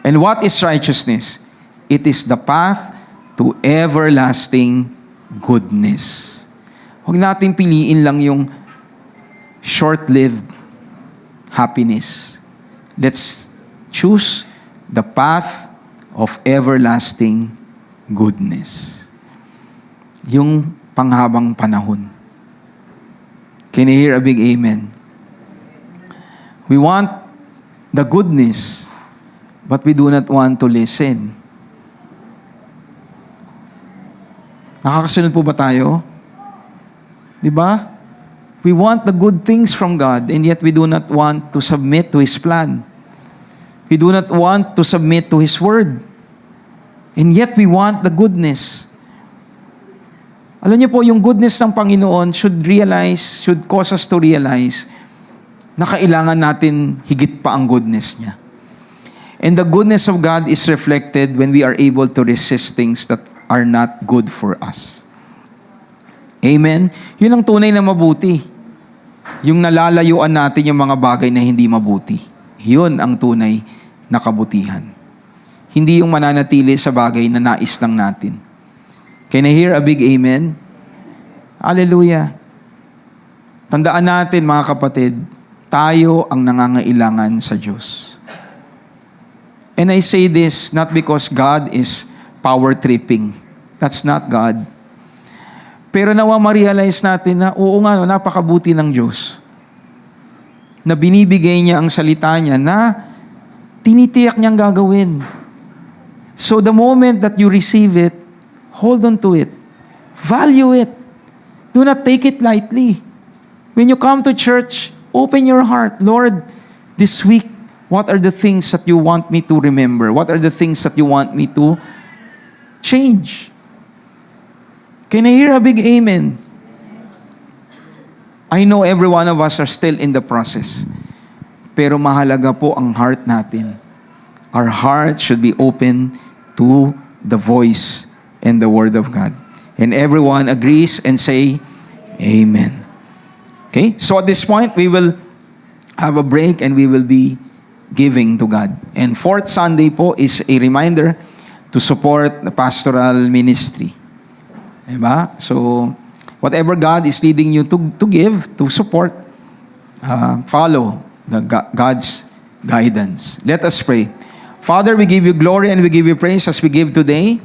And what is righteousness? It is the path to everlasting goodness. Huwag natin piliin lang yung short-lived happiness. Let's choose the path of everlasting goodness. yung panghabang panahon. Can you hear a big amen? We want the goodness, but we do not want to listen. Nakakasunod po ba tayo? Di ba? We want the good things from God, and yet we do not want to submit to His plan. We do not want to submit to His word. And yet we want the goodness. Alam niyo po, yung goodness ng Panginoon should cause us to realize na kailangan natin higit pa ang goodness niya. And the goodness of God is reflected when we are able to resist things that are not good for us. Amen? Yun ang tunay na mabuti. Yung nalalayuan natin yung mga bagay na hindi mabuti. Yun ang tunay na kabutihan. Hindi yung mananatili sa bagay na nais lang natin. Can I hear a big amen? Hallelujah. Tandaan natin mga kapatid, tayo ang nangangailangan sa Diyos. And I say this not because God is power-tripping. That's not God. Pero nawa ma-realize natin na oo nga, napakabuti ng Diyos. Na binibigay niya ang salita niya na tinitiyak niyang gagawin. So the moment that you receive it, hold on to it. Value it. Do not take it lightly. When you come to church, open your heart. Lord, this week, what are the things that you want me to remember? What are the things that you want me to change? Can I hear a big amen? I know every one of us are still in the process. Pero mahalaga po ang heart natin. Our heart should be open to the voice and the Word of God. And everyone agrees and say, Amen. Okay? So at this point, we will have a break and we will be giving to God. And fourth Sunday po is a reminder to support the pastoral ministry. Diba? So, whatever God is leading you to give, to support, follow God's guidance. Let us pray. Father, we give you glory and we give you praise as we give today.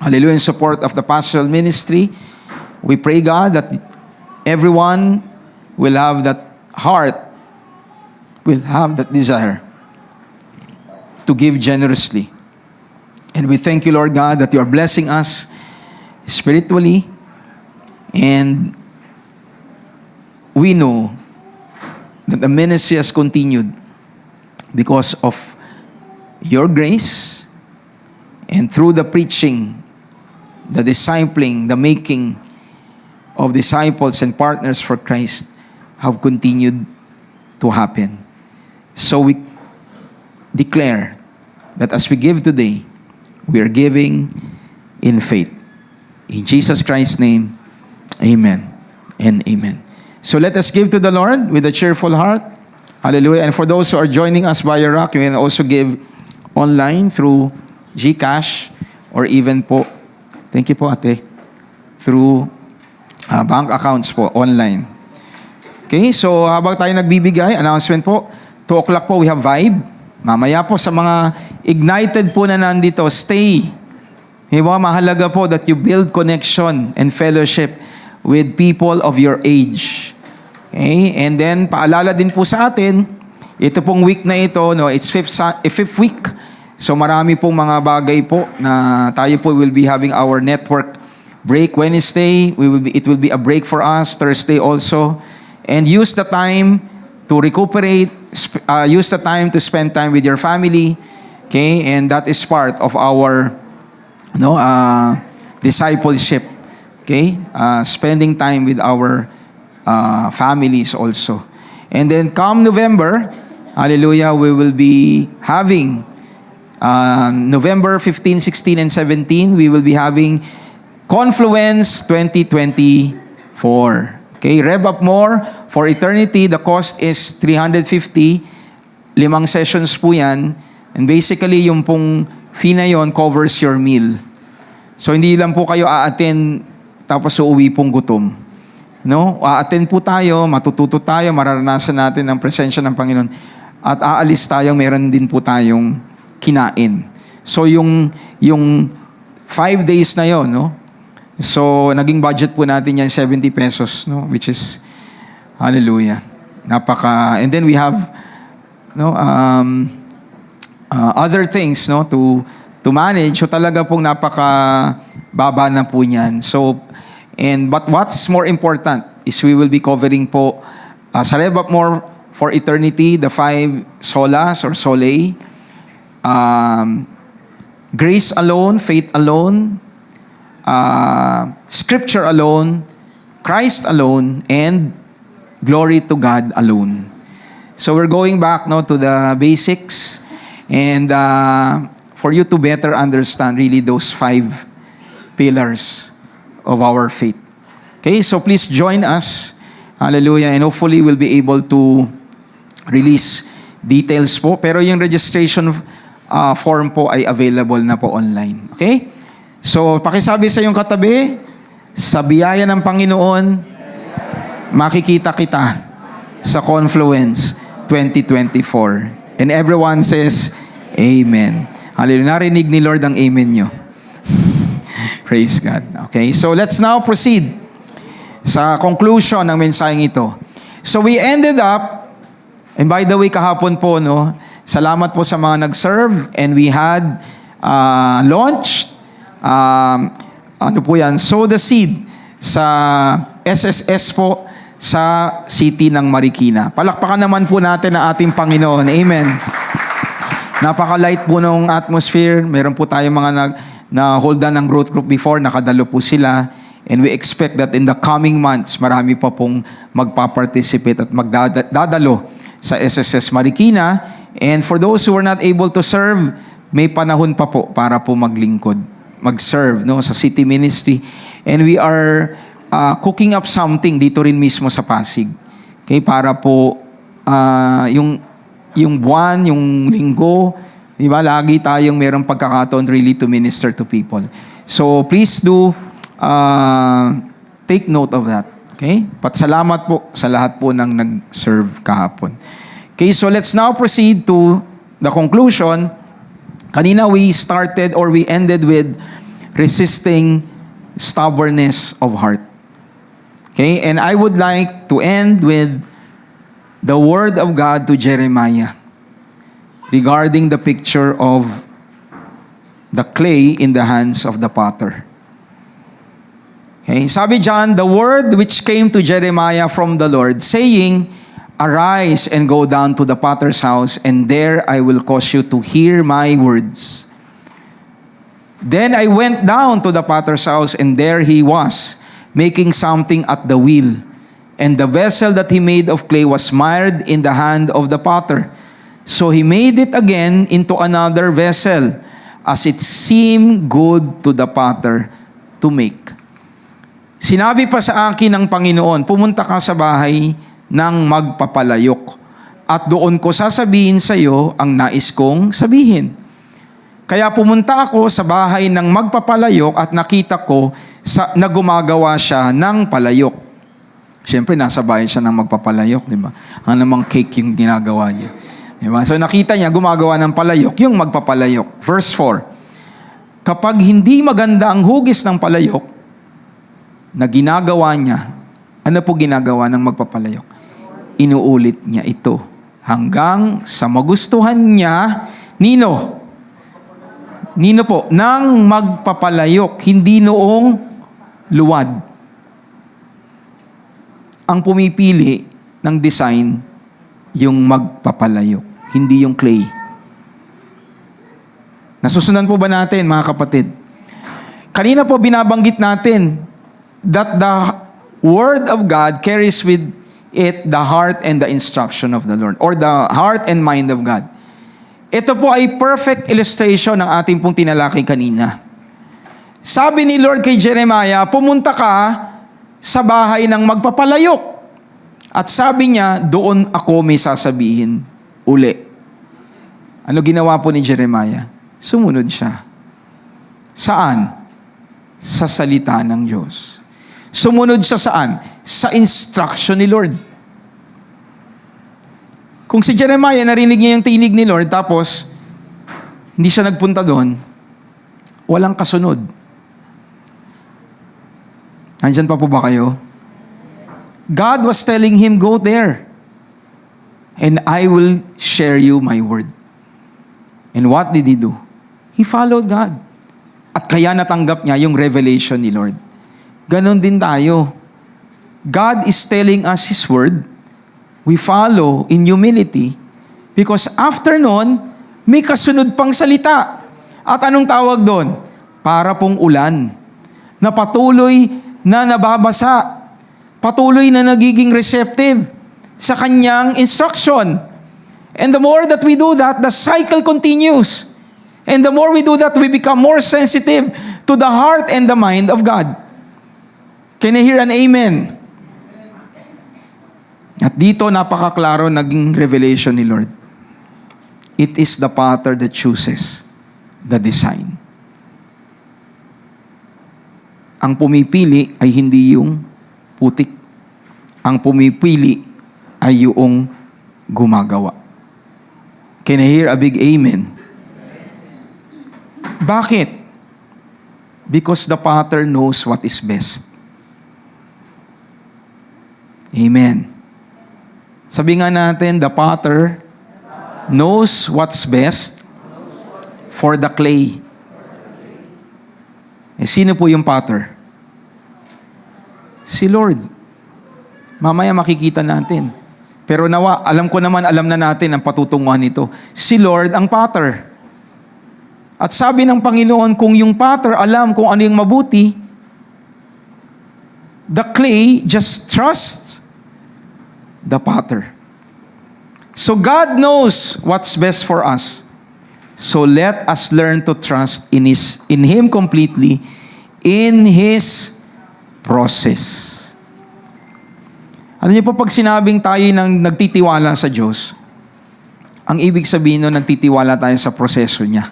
Hallelujah, in support of the pastoral ministry. We pray, God, that everyone will have that heart, will have that desire to give generously. And we thank you, Lord God, that you are blessing us spiritually, and we know that the ministry has continued because of your grace and through the preaching, the discipling, the making of disciples and partners for Christ have continued to happen. So we declare that as we give today, we are giving in faith. In Jesus Christ's name, amen and amen. So let us give to the Lord with a cheerful heart. Hallelujah. And for those who are joining us via Rock, you can also give online through GCash or even po, thank you po ate, through bank accounts po, online. Okay, so habang tayo nagbibigay, announcement po, 2 o'clock po we have Vibe. Mamaya po sa mga ignited po na nandito, stay. Diba, mahalaga po that you build connection and fellowship with people of your age. Okay? And then, paalala din po sa atin, ito pong week na ito, no, it's fifth week. So marami pong mga bagay po na tayo po will be having our network break. Wednesday, it will be a break for us. Thursday also. And use the time to recuperate. Use the time to spend time with your family. Okay? And that is part of our discipleship. Okay? Spending time with our families also. And then come November, hallelujah, we will be having November 15, 16, and 17, we will be having Confluence 2024. Okay, Rev Up More for Eternity. The cost is 350. 5 sessions po yan. And basically, yung pong fee na yon covers your meal. So, hindi lang po kayo a-attend tapos uuwi pong gutom. No? A-attend po tayo, matututo tayo, mararanasan natin ang presensya ng Panginoon. At aalis tayong meron din po tayong kinain. So, yung 5 days na yon, no? So, naging budget po natin yan 70 pesos, no? Which is, hallelujah. And then we have, no, other things, no, to manage. So, talaga pong napaka-baba na po niyan. So, but what's more important is we will be covering po sa Rev Up More for Eternity, the 5 solas or solae, grace alone, faith alone, Scripture alone, Christ alone, and glory to God alone. So we're going back now to the basics, and for you to better understand really those 5 pillars of our faith. Okay, so please join us. Hallelujah. And hopefully we'll be able to release details po. Pero yung registration form po ay available na po online. Okay? So, pakisabi sa iyong katabi, sa biyaya ng Panginoon, makikita kita sa Confluence 2024. And everyone says, Amen. Hallelujah. Narinig ni Lord ang amen nyo. Praise God. Okay, so let's now proceed sa conclusion ng mensaheng ito. So we ended up, and by the way, kahapon po, no, salamat po sa mga nag-serve, and we had launched, ano po yan, sow the seed sa SSS po sa city ng Marikina. Palakpakan naman po natin ang ating Panginoon. Amen. Napaka-light po ng atmosphere. Meron po tayong mga na-holdan ng growth group before, nakadalo po sila. And we expect that in the coming months, marami pa pong magpa-participate at magdadalo sa SSS Marikina. And for those who are not able to serve, may panahon pa po para po maglingkod, mag-serve, no, sa city ministry. And we are cooking up something dito rin mismo sa Pasig. Okay, para po yung buwan, yung linggo, di ba, lagi tayong merong pagkakataon really to minister to people. So please do take note of that. Okay? Salamat po sa lahat po ng nag-serve kahapon. Okay, so let's now proceed to the conclusion. Kanina we started or we ended with resisting stubbornness of heart. Okay, and I would like to end with the word of God to Jeremiah regarding the picture of the clay in the hands of the potter. Okay, sabi diyan, the word which came to Jeremiah from the Lord, saying, Arise and go down to the potter's house, and there I will cause you to hear my words. Then I went down to the potter's house, and there he was, making something at the wheel. And the vessel that he made of clay was mired in the hand of the potter. So he made it again into another vessel, as it seemed good to the potter to make. Sinabi pa sa akin ng Panginoon, pumunta ka sa bahay ng magpapalayok, at doon ko sasabihin sa iyo ang nais kong sabihin. Kaya pumunta ako sa bahay ng magpapalayok at nakita ko na gumagawa siya ng palayok. Siyempre, nasa bahay siya ng magpapalayok, di ba? Ang namang cake yung ginagawa niya. Di ba? So nakita niya gumagawa ng palayok, yung magpapalayok. Verse 4, kapag hindi maganda ang hugis ng palayok na ginagawa niya, ano po ginagawa ng magpapalayok? Inuulit niya ito hanggang sa magustuhan niya, nino po, ng magpapalayok, hindi noong luwad. Ang pumipili ng design, yung magpapalayok, hindi yung clay. Nasusundan po ba natin, mga kapatid? Kanina po binabanggit natin that the Word of God carries with it the heart and the instruction of the Lord, or the heart and mind of God. Ito po ay perfect illustration ng ating pong tinalakay kanina. Sabi ni Lord kay Jeremiah, pumunta ka sa bahay ng magpapalayok. At sabi niya, doon ako may sasabihin uli. Ano ginawa po ni Jeremiah? Sumunod siya. Saan? Sa salita ng Diyos. Sumunod siya saan? Sa instruction ni Lord. Kung si Jeremiah narinig niya yung tinig ni Lord, tapos hindi siya nagpunta doon, walang kasunod. Nandyan pa po ba kayo? God was telling him, go there. And I will share you my word. And what did he do? He followed God. At kaya natanggap niya yung revelation ni Lord. Ganon din tayo. God is telling us His word. We follow in humility because after nun, may kasunod pang salita. At anong tawag doon? Para pong ulan. Na patuloy na nababasa. Patuloy na nagiging receptive sa kanyang instruction. And the more that we do that, the cycle continues. And the more we do that, we become more sensitive to the heart and the mind of God. Can I hear an amen? At dito, napakaklaro naging revelation ni Lord. It is the potter that chooses the design. Ang pumipili ay hindi yung putik. Ang pumipili ay yung gumagawa. Can I hear a big amen? Bakit? Because the potter knows what is best. Amen. Sabi nga natin, the potter knows what's best for the clay. Eh, sino po yung potter? Si Lord. Mamaya makikita natin. Pero nawa, alam na natin ang patutunguhan nito. Si Lord ang potter. At sabi ng Panginoon, kung yung potter alam kung ano yung mabuti, the clay just trusts the potter. So God knows what's best for us. So let us learn to trust in Him completely, in His process. Ano niyo po pag sinabing tayo nang nagtitiwala sa Diyos, ang ibig sabihin nun, nagtitiwala tayo sa proseso niya.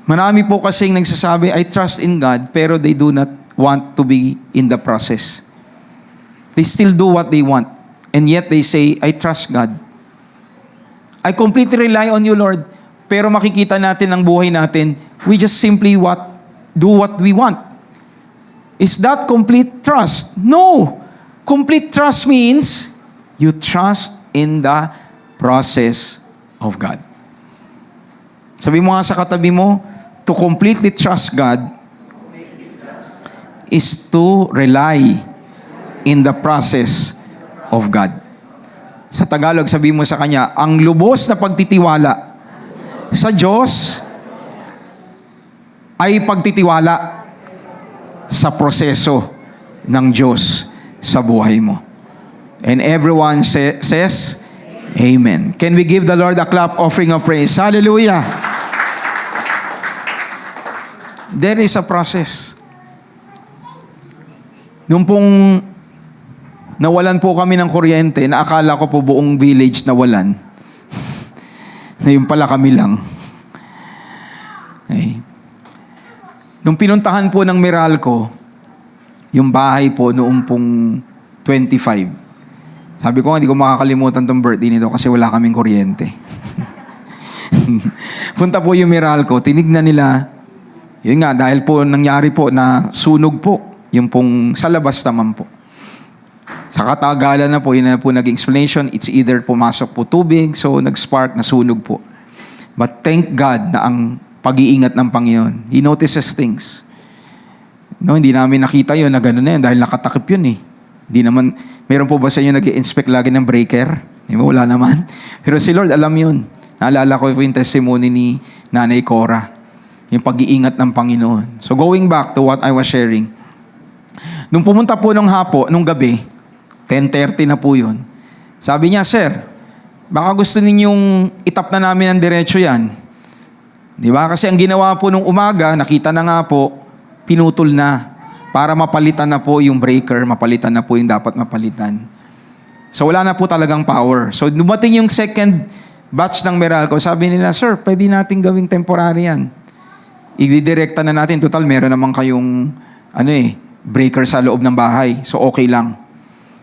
Marami po kasing nagsasabi, I trust in God, pero they do not want to be in the process. They still do what they want. And yet they say, I trust God. I completely rely on you, Lord. Pero makikita natin ang buhay natin, we just simply do what we want. Is that complete trust? No. Complete trust means you trust in the process of God. Sabi mo nga sa katabi mo, to completely trust God is to rely in the process of God. Sa Tagalog, sabi mo sa Kanya, ang lubos na pagtitiwala sa Diyos ay pagtitiwala sa proseso ng Diyos sa buhay mo. And everyone says, Amen. Can we give the Lord a clap offering of praise? Hallelujah! There is a process. Nung pong nawalan po kami ng kuryente, na akala ko po buong village nawalan. Na yung pala kami lang. Okay. Nung pinuntahan po ng Meralco, yung bahay po noong pong 25. Sabi ko, hindi ko makakalimutan tong birthday nito kasi wala kaming kuryente. Punta po yung Meralco, tinignan nila, yun nga, dahil po nangyari po na sunog po, yung pong sa labas naman po. Sa katagalan na po, yun na po naging explanation, it's either pumasok po tubig, so nag-spark, nasunog po. But thank God na ang pag-iingat ng Panginoon. He notices things. No, hindi namin nakita yun na gano'n na yun dahil nakatakip yun eh. Hindi naman, meron po ba sa inyo nag-i-inspect lagi ng breaker? Wala naman. Pero si Lord, alam yun. Naalala ko po yung testimony ni Nanay Cora. Yung pag-iingat ng Panginoon. So going back to what I was sharing. Nung pumunta po nung gabi, 10:30 na po yun. Sabi niya, Sir, baka gusto ninyong itap na namin ang diretso yan. Di ba? Kasi ang ginawa po nung umaga, nakita na nga po, pinutol na para mapalitan na po yung breaker, mapalitan na po yung dapat mapalitan. So wala na po talagang power. So dumating yung second batch ng Meralco, sabi nila, Sir, pwede natin gawing temporary yan. I-directa na natin. Total, meron naman kayong breaker sa loob ng bahay. So okay lang.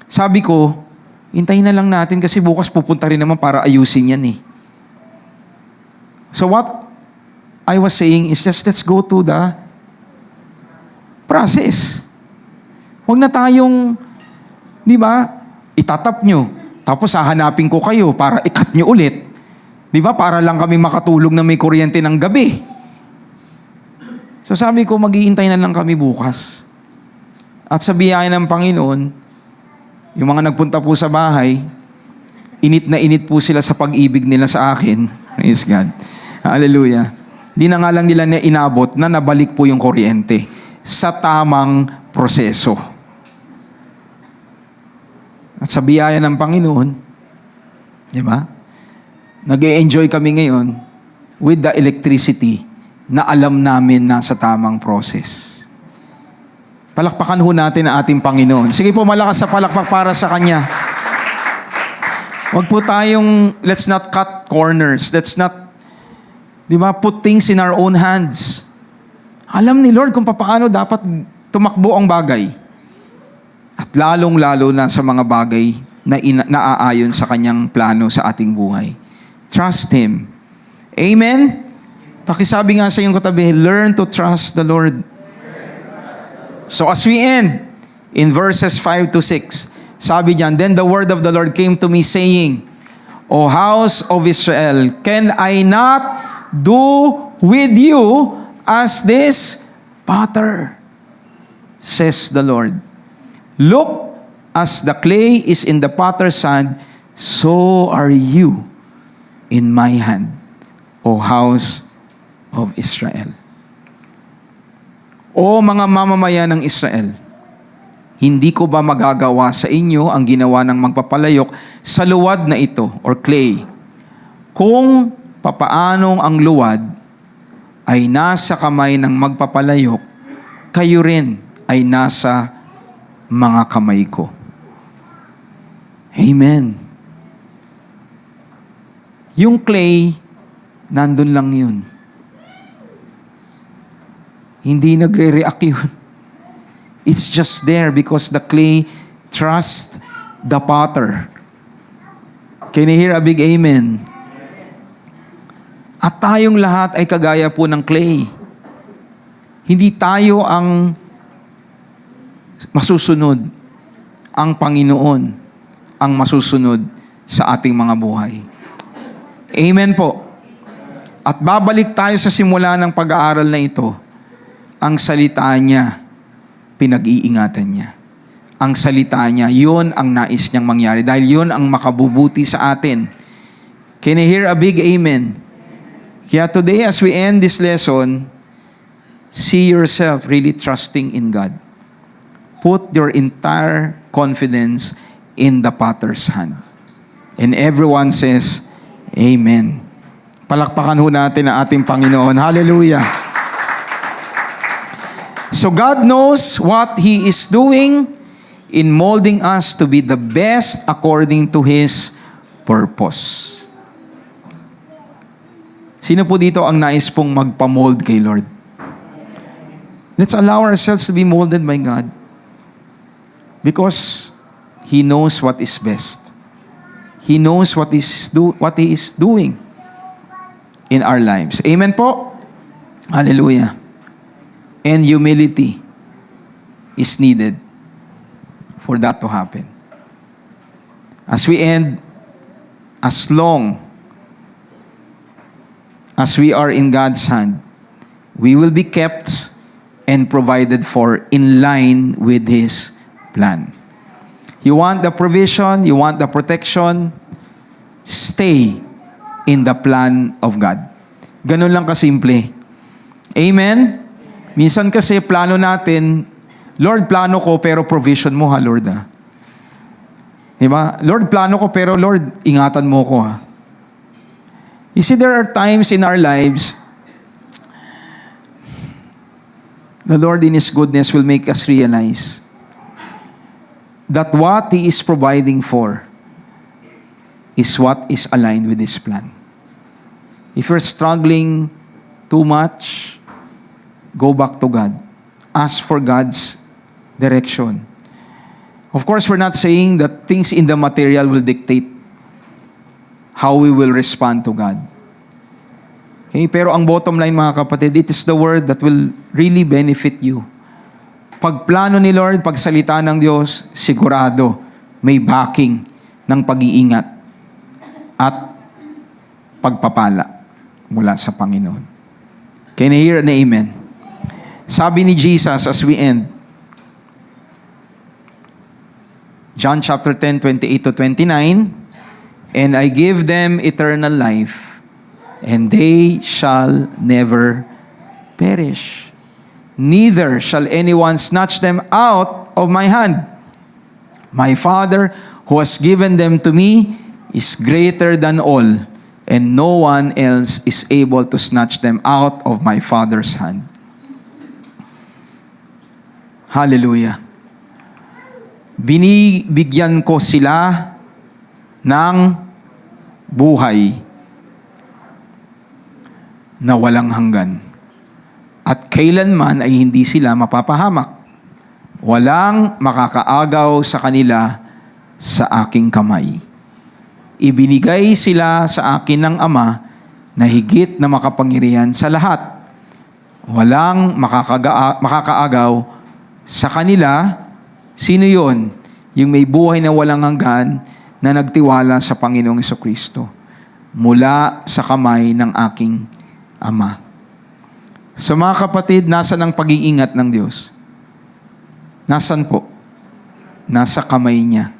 Sabi ko, hintayin na lang natin kasi bukas pupunta rin naman para ayusin yan eh. So what I was saying is just let's go to the process. Huwag na tayong, di ba, itatap nyo. Tapos hahanapin ko kayo para ikat nyo ulit. Di ba? Para lang kami makatulog na may kuryente ng gabi. So sabi ko, mag-iintay na lang kami bukas. At sa biyaya ng Panginoon, yung mga nagpunta po sa bahay, init na init po sila sa pag-ibig nila sa akin. Praise God. Hallelujah. Di na nga lang nila na inabot na nabalik po yung kuryente sa tamang proseso. At sa biyaya ng Panginoon, di ba? Nag-e-enjoy kami ngayon with the electricity na alam namin na sa tamang process. Palakpakan ho natin ang ating Panginoon. Sige po, malakas sa palakpak para sa Kanya. Huwag po tayong, let's not cut corners. Let's not, di ba, put things in our own hands. Alam ni Lord kung paano dapat tumakbo ang bagay. At lalong-lalo na sa mga bagay na naaayon sa Kanyang plano sa ating buhay. Trust Him. Amen? Pakisabi nga sa iyong katabi, learn to trust the Lord. So as we end in verses 5 to 6, sabi diyan, then the word of the Lord came to me saying, O house of Israel, can I not do with you as this potter? Says the Lord. Look, as the clay is in the potter's hand, so are you in my hand, O house of Israel. O mga mamamayan ng Israel, hindi ko ba magagawa sa inyo ang ginawa ng magpapalayok sa luwad na ito, or clay? Kung papaanong ang luwad ay nasa kamay ng magpapalayok, kayo rin ay nasa mga kamay ko. Amen. Yung clay, nandun lang yun. Hindi nagre-react yun. It's just there because the clay trusts the potter. Can you hear a big amen? At tayong lahat ay kagaya po ng clay. Hindi tayo ang masusunod. Ang Panginoon ang masusunod sa ating mga buhay. Amen po. At babalik tayo sa simula ng pag-aaral na ito. Ang salita niya, pinag-iingatan niya. Ang salita niya, yun ang nais niyang mangyari. Dahil yun ang makabubuti sa atin. Can you hear a big amen? Kaya today, as we end this lesson, see yourself really trusting in God. Put your entire confidence in the potter's hand. And everyone says, Amen. Palakpakan ho natin ang ating Panginoon. Hallelujah. So God knows what He is doing in molding us to be the best according to His purpose. Sino po dito ang nais pong magpa-mold kay Lord? Let's allow ourselves to be molded by God because He knows what is best. He knows what He is doing in our lives. Amen po? Hallelujah. And humility is needed for that to happen. As we end, as long as we are in God's hand, we will be kept and provided for in line with His plan. You want the provision, you want the protection, stay in the plan of God. Ganun lang kasimple. Amen? Minsan kasi plano natin, Lord, plano ko pero provision mo ha, Lord. Diba? Lord, plano ko pero Lord, ingatan mo ko ha. You see, there are times in our lives, the Lord in His goodness will make us realize that what He is providing for is what is aligned with His plan. If you're struggling too much, go back to God. Ask for God's direction. Of course, we're not saying that things in the material will dictate how we will respond to God. Okay? Pero ang bottom line, mga kapatid, it is the word that will really benefit you. Pagplano ni Lord, pagsalita ng Diyos, sigurado may backing ng pag-iingat at pagpapala mula sa Panginoon. Can you hear an amen? Sabi ni Jesus as we end, John chapter 10, 28 to 29, "And I give them eternal life, and they shall never perish. Neither shall anyone snatch them out of my hand. My Father, who has given them to me, is greater than all, and no one else is able to snatch them out of my Father's hand." Hallelujah. Binibigyan ko sila ng buhay na walang hanggan. At kailanman ay hindi sila mapapahamak. Walang makakaagaw sa kanila sa aking kamay. Ibinigay sila sa akin ng Ama na higit na makapangyarihan sa lahat. Walang makakaagaw sa kanila. Sino yon? Yung may buhay na walang hanggan na nagtiwala sa Panginoong Jesucristo mula sa kamay ng aking Ama. So mga kapatid, nasan ang pag-iingat ng Diyos? Nasan po? Nasa kamay niya.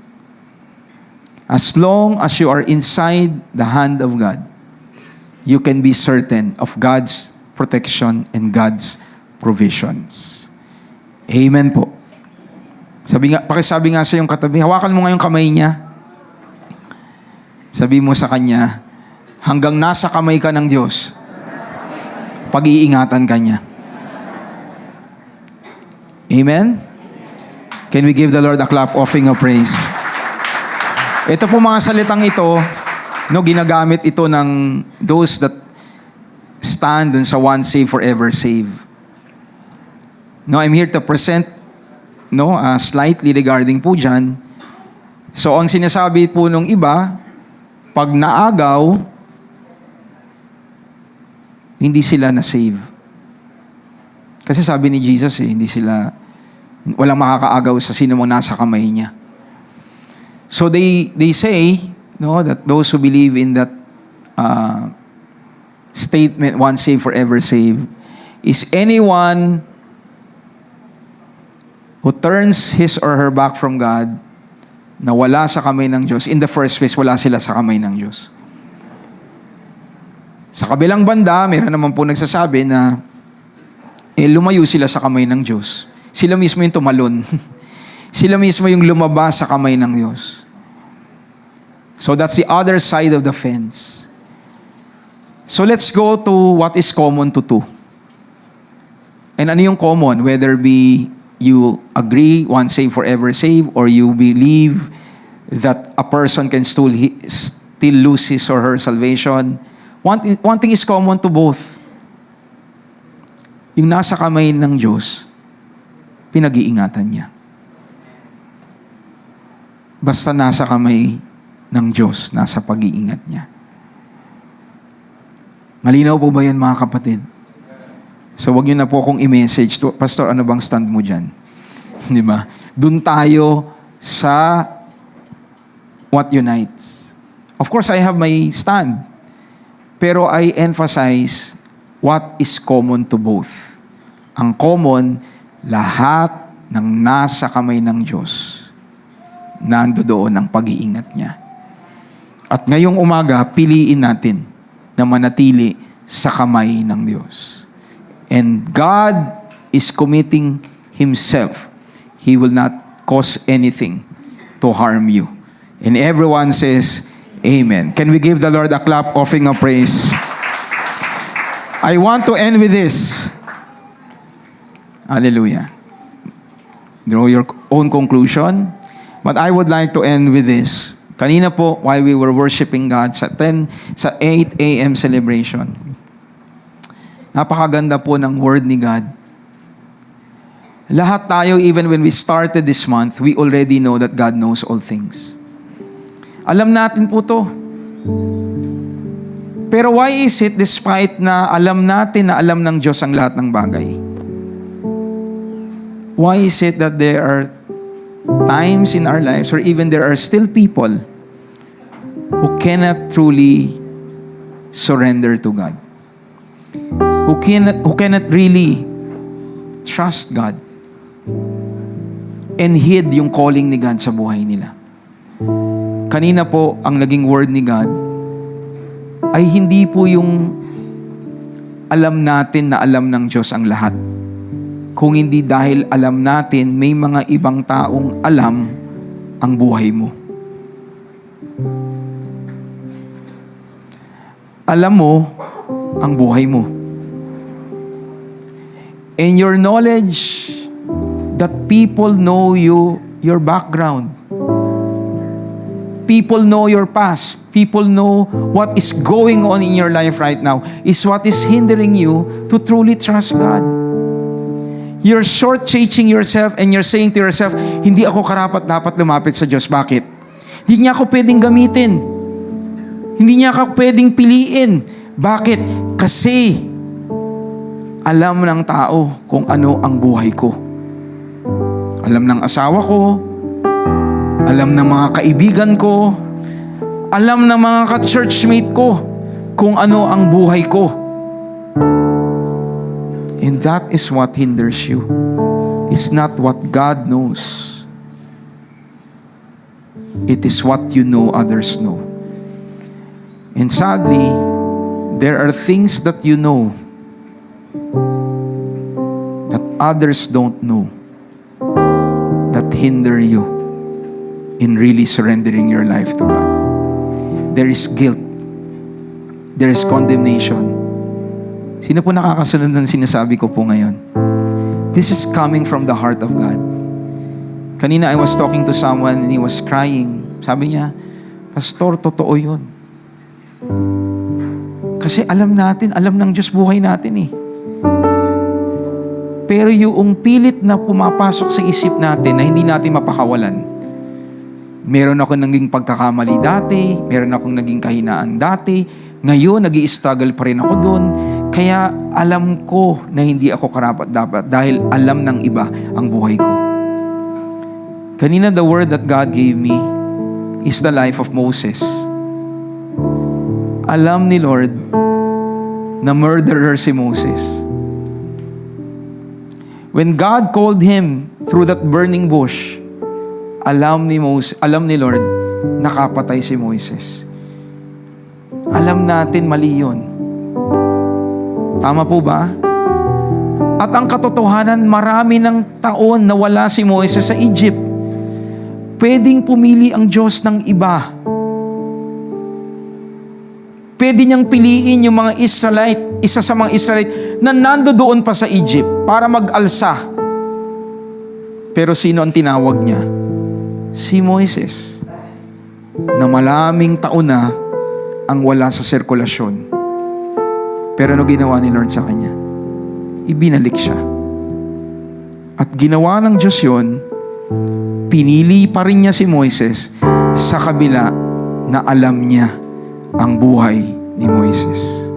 As long as you are inside the hand of God, you can be certain of God's protection and God's provisions. Amen po. Pakisabi nga sa iyong katabi, hawakan mo nga yung kamay niya. Sabi mo sa kanya, hanggang nasa kamay ka ng Diyos, pag-iingatan ka niya. Amen? Can we give the Lord a clap offering of praise? Ito po mga salitang ito, ginagamit ito ng those that stand dun sa once saved, forever saved. I'm here to present slightly regarding po dyan. So, ang sinasabi po nung iba, pag naagaw, hindi sila na-save. Kasi sabi ni Jesus, walang makakaagaw sa sino mo nasa kamay niya. So, they say, that those who believe in that statement, once saved, forever saved, is anyone who turns his or her back from God, na wala sa kamay ng Diyos. In the first place, wala sila sa kamay ng Diyos. Sa kabilang banda, mayroon naman po nagsasabi na lumayo sila sa kamay ng Diyos. Sila mismo yung tumalon. Sila mismo yung lumabas sa kamay ng Diyos. So that's the other side of the fence. So let's go to what is common to two. And ano yung common? Whether be you agree, once saved, forever saved, or you believe that a person can still lose his or her salvation. One thing is common to both. Yung nasa kamay ng Diyos, pinag-iingatan niya. Basta nasa kamay ng Diyos, nasa pag-iingat niya. Malinaw po ba yan, mga kapatid? So, wag niyo na po akong i-message to, Pastor, ano bang stand mo dyan? Di ba? Doon tayo sa what unites. Of course, I have my stand. Pero I emphasize what is common to both. Ang common, lahat ng nasa kamay ng Diyos, nando doon ang pag-iingat niya. At ngayong umaga, piliin natin na manatili sa kamay ng Diyos. And God is committing Himself. He will not cause anything to harm you. And everyone says, Amen. Can we give the Lord a clap offering of praise? I want to end with this. Hallelujah. Draw your own conclusion. But I would like to end with this. Kanina po, while we were worshiping God sa 8 a.m. celebration, napakaganda po ng word ni God. Lahat tayo, even when we started this month, we already know that God knows all things. Alam natin po to. Pero why is it, despite na alam natin na alam ng Diyos ang lahat ng bagay, Why is it that there are times in our lives, or even there are still people who cannot truly surrender to God? Who cannot really trust God and heed yung calling ni God sa buhay nila. Kanina po, ang naging word ni God ay hindi po yung alam natin na alam ng Diyos ang lahat. Kung hindi dahil alam natin, may mga ibang taong alam ang buhay mo. Alam mo ang buhay mo. And your knowledge that people know you, your background. People know your past. People know what is going on in your life right now is what is hindering you to truly trust God. You're short-changing yourself and you're saying to yourself, hindi ako karapat-dapat lumapit sa Diyos. Bakit? Hindi niya ako pwedeng gamitin. Hindi niya ako pwedeng piliin. Bakit? Kasi alam ng tao kung ano ang buhay ko. Alam ng asawa ko, alam ng mga kaibigan ko, alam ng mga ka-churchmate ko kung ano ang buhay ko. And that is what hinders you. It's not what God knows. It is what you know others know. And sadly, there are things that you know that others don't know that hinder you in really surrendering your life to God. There is guilt. There is condemnation. Sino po nakakasunod ng sinasabi ko po ngayon? This is coming from the heart of God. Kanina I was talking to someone and he was crying. Sabi niya, Pastor, totoo yun. Kasi alam natin, alam ng Diyos buhay natin eh. Pero yung pilit na pumapasok sa isip natin na hindi natin mapakawalan. Meron ako naging pagkakamali dati, meron akong naging kahinaan dati, ngayon nag-i-struggle pa rin ako doon. Kaya alam ko na hindi ako karapat-dapat dahil alam ng iba ang buhay ko. Kanina the word that God gave me is the life of Moses. Alam ni Lord na murderer si Moses. When God called him through that burning bush, alam ni Lord, nakapatay si Moises. Alam natin mali yun. Tama po ba? At ang katotohanan, marami ng taon na wala si Moises sa Egypt. Pwedeng pumili ang Diyos ng iba. Pwede niyang piliin yung mga Israelite, isa sa mga Israelite na nandoon pa sa Egypt para mag-alsa. Pero sino ang tinawag niya? Si Moises, na maraming taon na ang wala sa sirkulasyon. Pero ano ginawa ni Lord sa kanya? Ibinalik siya. At ginawa ng Diyos yun, pinili pa rin niya si Moises sa kabila na alam niya ang buhay ni Moises.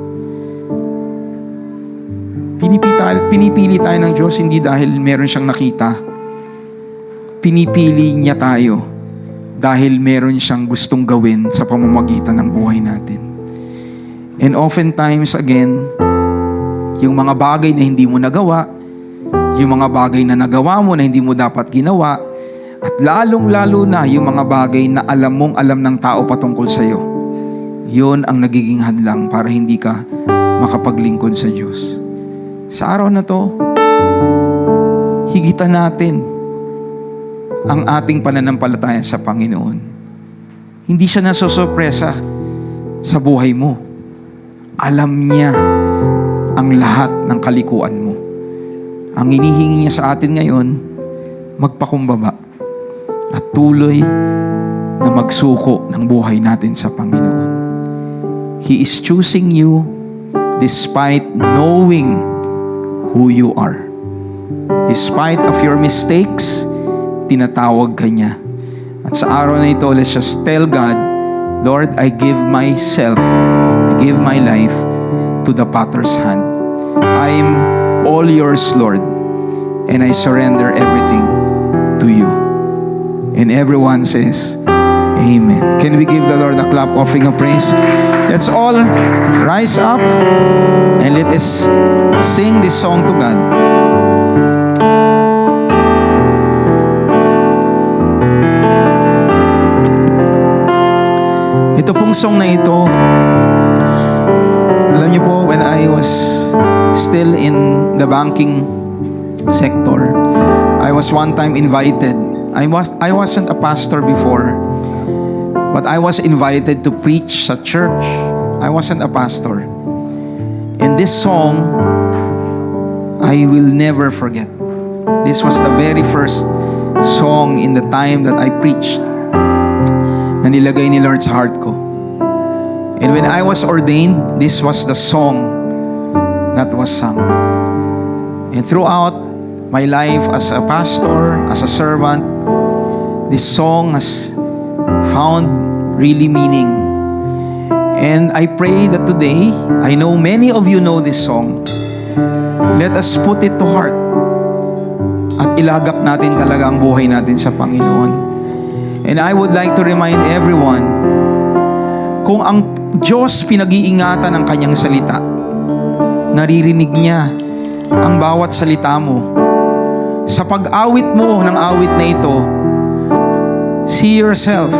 Pinipili tayo ng Diyos hindi dahil meron siyang nakita. Pinipili niya tayo dahil meron siyang gustong gawin sa pamamagitan ng buhay natin. And oftentimes again, yung mga bagay na hindi mo nagawa, yung mga bagay na nagawa mo na hindi mo dapat ginawa, at lalong-lalo na yung mga bagay na alam mong alam ng tao patungkol sa'yo, yun ang nagiging hadlang para hindi ka makapaglingkod sa Diyos. Sa araw na to, higitan natin ang ating pananampalataya sa Panginoon. Hindi siya nasusurpresa sa buhay mo. Alam niya ang lahat ng kalikuan mo. Ang hinihingi niya sa atin ngayon, magpakumbaba at tuloy na magsuko ng buhay natin sa Panginoon. He is choosing you despite knowing who you are. Despite of your mistakes, tinatawag ka niya. At sa araw na ito, let's just tell God, Lord, I give myself, I give my life to the potter's hand. I'm all yours, Lord. and I surrender everything to you. And everyone says, Amen. Can we give the Lord a clap offering of praise? Let's all rise up and let us sing this song to God. Ito pong song na ito, alam niyo po, when I was still in the banking sector, I was one time invited. I wasn't a pastor before, but I was invited to preach sa church. I wasn't a pastor. And this song, I will never forget. This was the very first song in the time that I preached na nilagay ni Lord sa heart ko. And when I was ordained, this was the song that was sung. And throughout my life as a pastor, as a servant, this song has found really meaning. And I pray that today, I know many of you know this song. Let us put it to heart at ilagak natin talaga ang buhay natin sa Panginoon. And I would like to remind everyone, kung ang Diyos pinag-iingatan ng kanyang salita, naririnig niya ang bawat salita mo. Sa pag-awit mo ng awit na ito, see yourself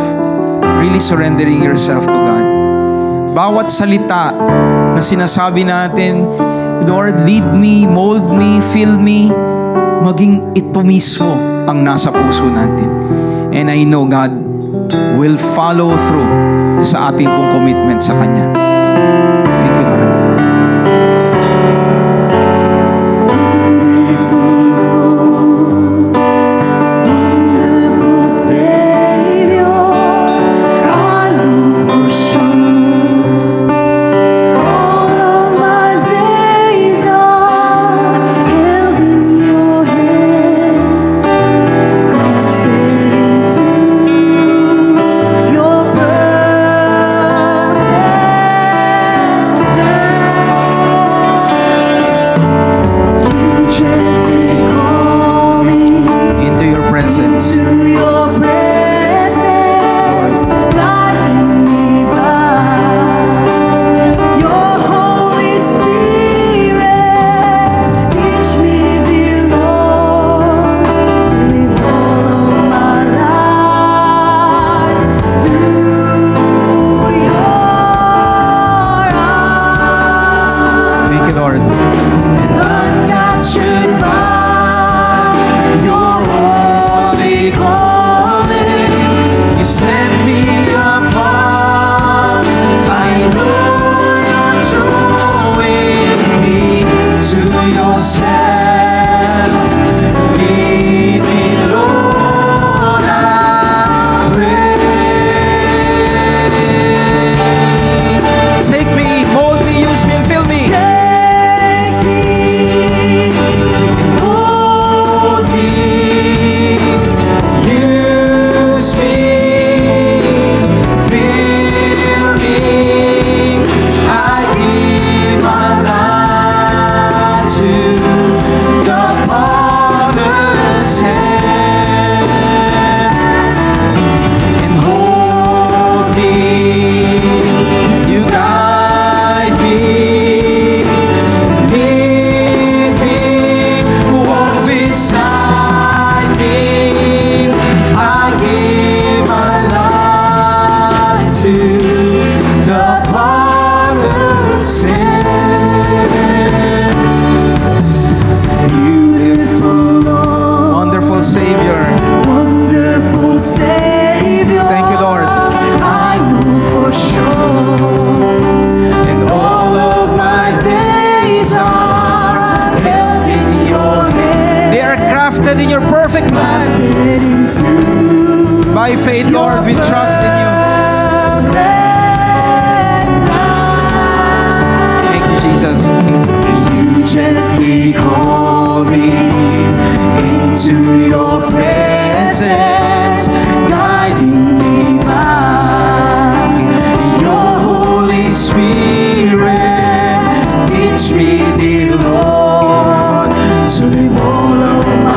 really surrendering yourself to God. Bawat salita na sinasabi natin, Lord, lead me, mold me, fill me, maging ito mismo ang nasa puso natin. And I know God will follow through sa ating pong commitment sa Kanya. Thank you, Lord. By faith, Lord, we trust in you. Thank you, Jesus. You gently call me into your presence, guiding me by your Holy Spirit. Teach me, dear Lord, to live all of my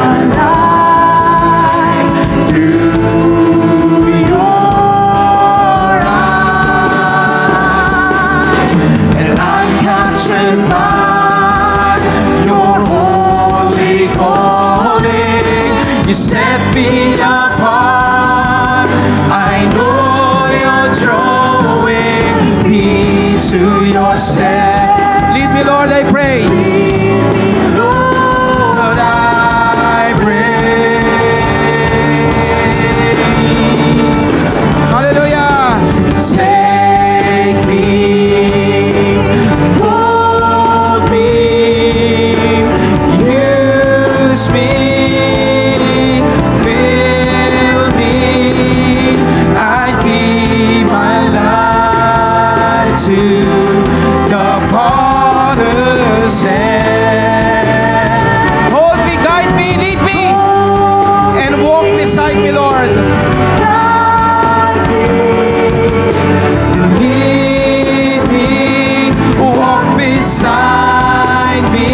yourself. Lead me, Lord, I pray. Lead me, Lord, I pray. Hallelujah. Take me, mold me, use me, fill me. I give my life to the potter's hand. Hold me, guide me, lead me, and walk beside me, Lord. Lead me, walk beside me.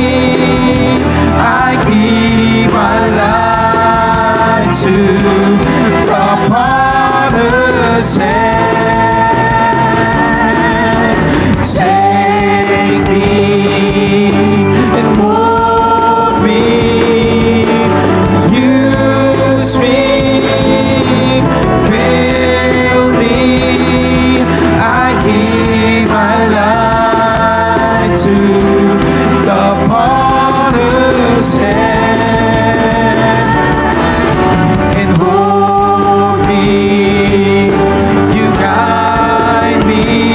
I give my life to the potter's hand. Take me and mold me, use me, fill me. I give my life to the potter's hand. And hold me, you guide me,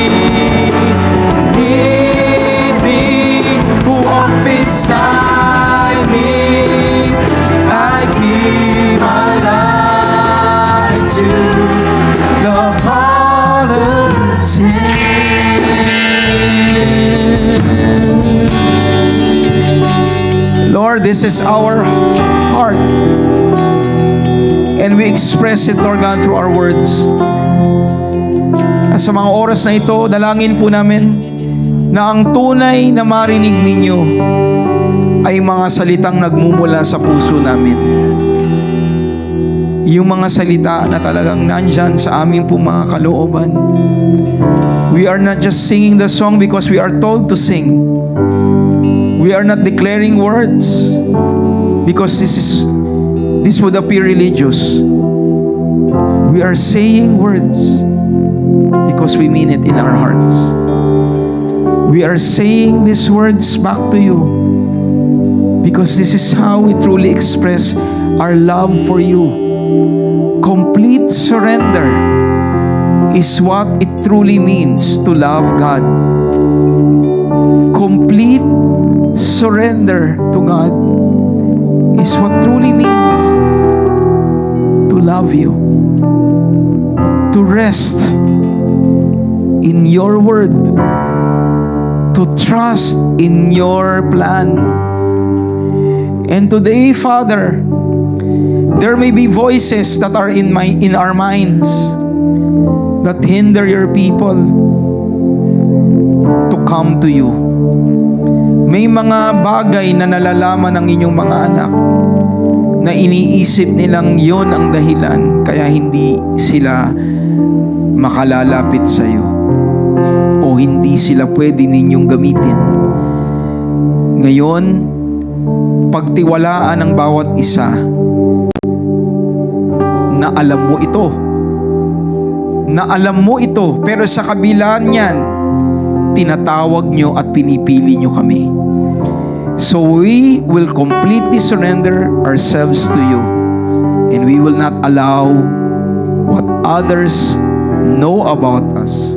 lead me, walk beside me. I give my life to the potter's hand. Lord, this is our heart. And we express it, Lord God, through our words. At sa mga oras na ito, dalangin po namin na ang tunay na marinig ninyo ay mga salitang nagmumula sa puso namin. Yung mga salita na talagang nandyan sa aming po mga kalooban. We are not just singing the song because we are told to sing. We are not declaring words because this would appear religious. We are saying words because we mean it in our hearts. We are saying these words back to you because this is how we truly express our love for you. Complete surrender is what it truly means to love God. Complete surrender to God is what truly means to love you, to rest in your word, to trust in your plan. And today, Father, there may be voices that are in our minds that hinder your people to come to you. May mga bagay na nalalaman ng inyong mga anak na iniisip nilang yon ang dahilan kaya hindi sila makalalapit sa iyo o hindi sila pwede ninyong gamitin. Ngayon, pagtiwalaan ng bawat isa na alam mo ito. Na alam mo ito, pero sa kabila niyan, tinatawag nyo at pinipili nyo kami. So we will completely surrender ourselves to you. And we will not allow what others know about us.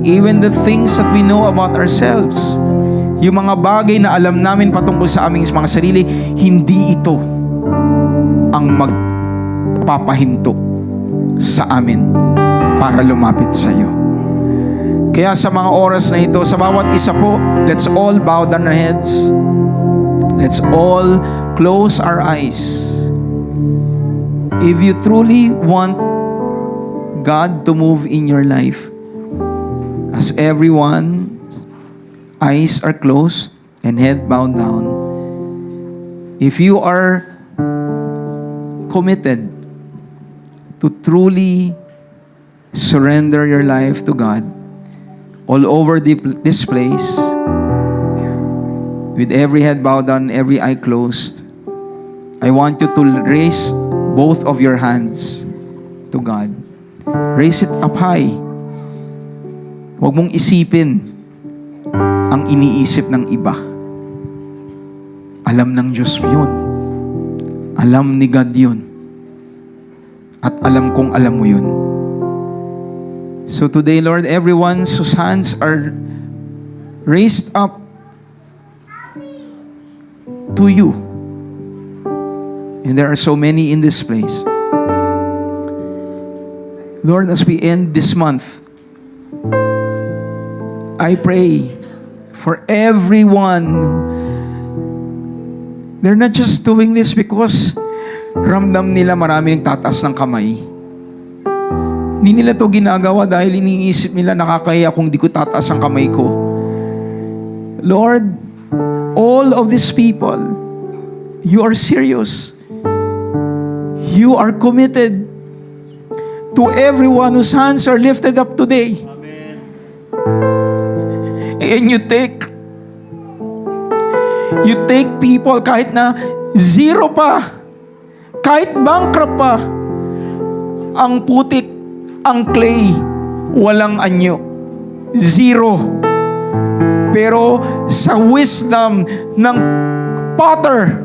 Even the things that we know about ourselves. Yung mga bagay na alam namin patungkol sa aming mga sarili, hindi ito ang magpapahinto sa amin para lumapit sa iyo. Kaya sa mga oras na ito, sa bawat isa po, let's all bow down our heads. Let's all close our eyes. If you truly want God to move in your life, as everyone's eyes are closed and head bowed down, if you are committed to truly surrender your life to God, all over this place, with every head bowed down, every eye closed, I want you to raise both of your hands to God. Raise it up high. Huwag mong isipin ang iniisip ng iba. Alam ng Diyos yun. Alam ni God yun. At alam kong alam mo yun. So today, Lord, everyone whose hands are raised up to you, and there are so many in this place, Lord, as we end this month, I pray for everyone. They're not just doing this because ramdam nila marami nagtataas ng kamay. Hindi nila to ginagawa dahil iniisip nila nakakaya kung di ko tataas ang kamay ko. Lord, all of these people, you are serious. You are committed to everyone whose hands are lifted up today. Amen. And you take people kahit na zero pa, kahit bankrupt pa, ang putik, ang clay, walang anyo. Zero. Pero sa wisdom ng potter,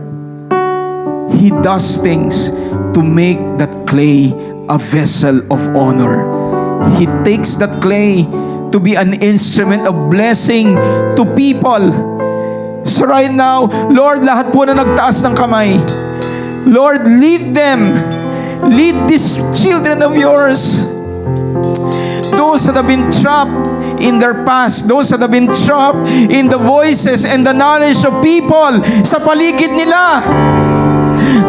he does things to make that clay a vessel of honor. He takes that clay to be an instrument of blessing to people. So right now, Lord, lahat po na nagtaas ng kamay, Lord, lead them. Lead these children of yours. Those that have been trapped in their past, those that have been trapped in the voices and the knowledge of people sa paligid nila,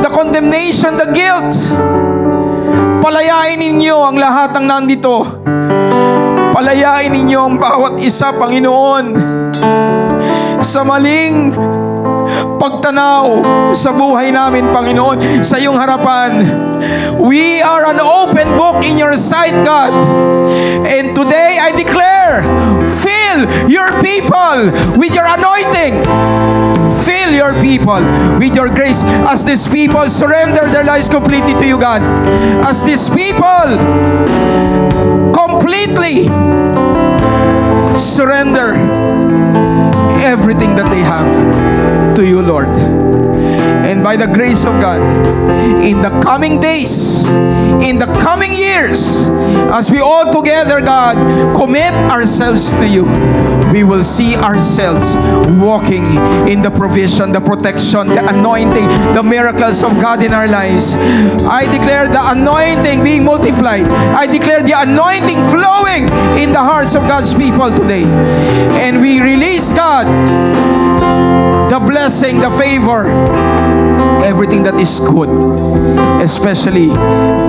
the condemnation, the guilt, palayain ninyo ang lahat ng nandito. Palayain ninyo ang bawat isa, Panginoon, sa maling pagtanaw sa buhay namin, Panginoon, sa iyong harapan. We are an open book in your sight, God. And today I declare, fill your people with your anointing. Fill your people with your grace as these people surrender their lives completely to you, God. As these people completely surrender everything that they have to you, Lord. And by the grace of God, in the coming days, in the coming years, as we all together, God, commit ourselves to you, we will see ourselves walking in the provision, the protection, the anointing, the miracles of God in our lives. I declare the anointing being multiplied. I declare the anointing flowing in the hearts of God's people today. And we release, God, the blessing, the favor, everything that is good, especially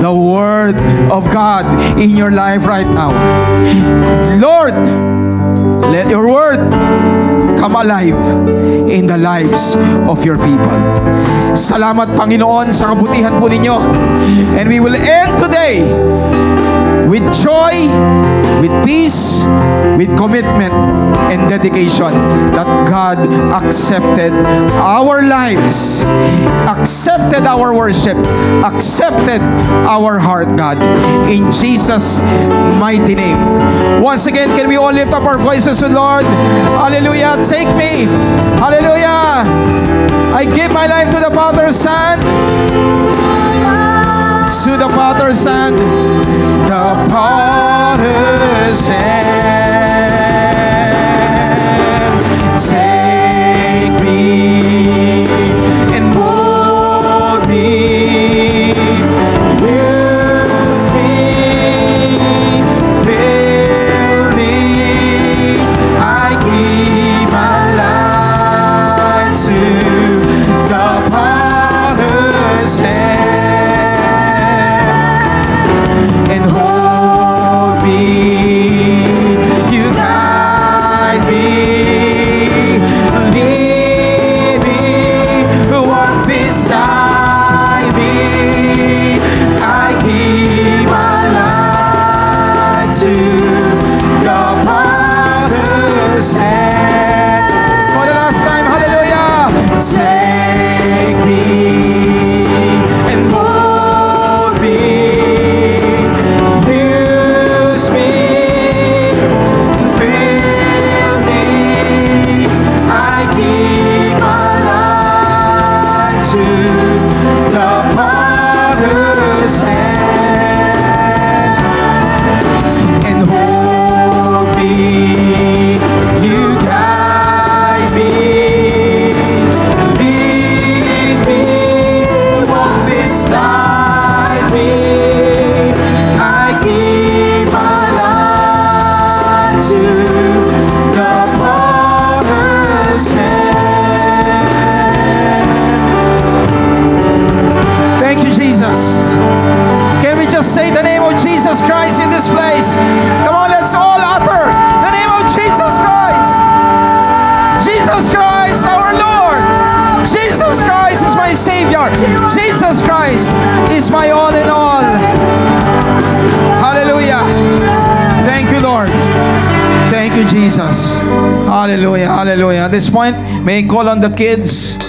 the Word of God in your life right now. Lord, let your Word come alive in the lives of your people. Salamat, Panginoon, sa kabutihan po ninyo. And we will end today with joy, with peace, with commitment and dedication that God accepted our lives, accepted our worship, accepted our heart, God, in Jesus' mighty name. Once again, can we all lift up our voices to Lord? Hallelujah. Take me. Hallelujah. I give my life to the Father's hand. To the Father's hand. The Father's hand. Take me and mold me. Use me. Fill me. I give my life to the Father's hand. And hold Jesus Christ, our Lord. Jesus Christ is my Savior. Jesus Christ is my all in all. Hallelujah. Thank you, Lord. Thank you, Jesus. Hallelujah. Hallelujah. At this point, may I call on the kids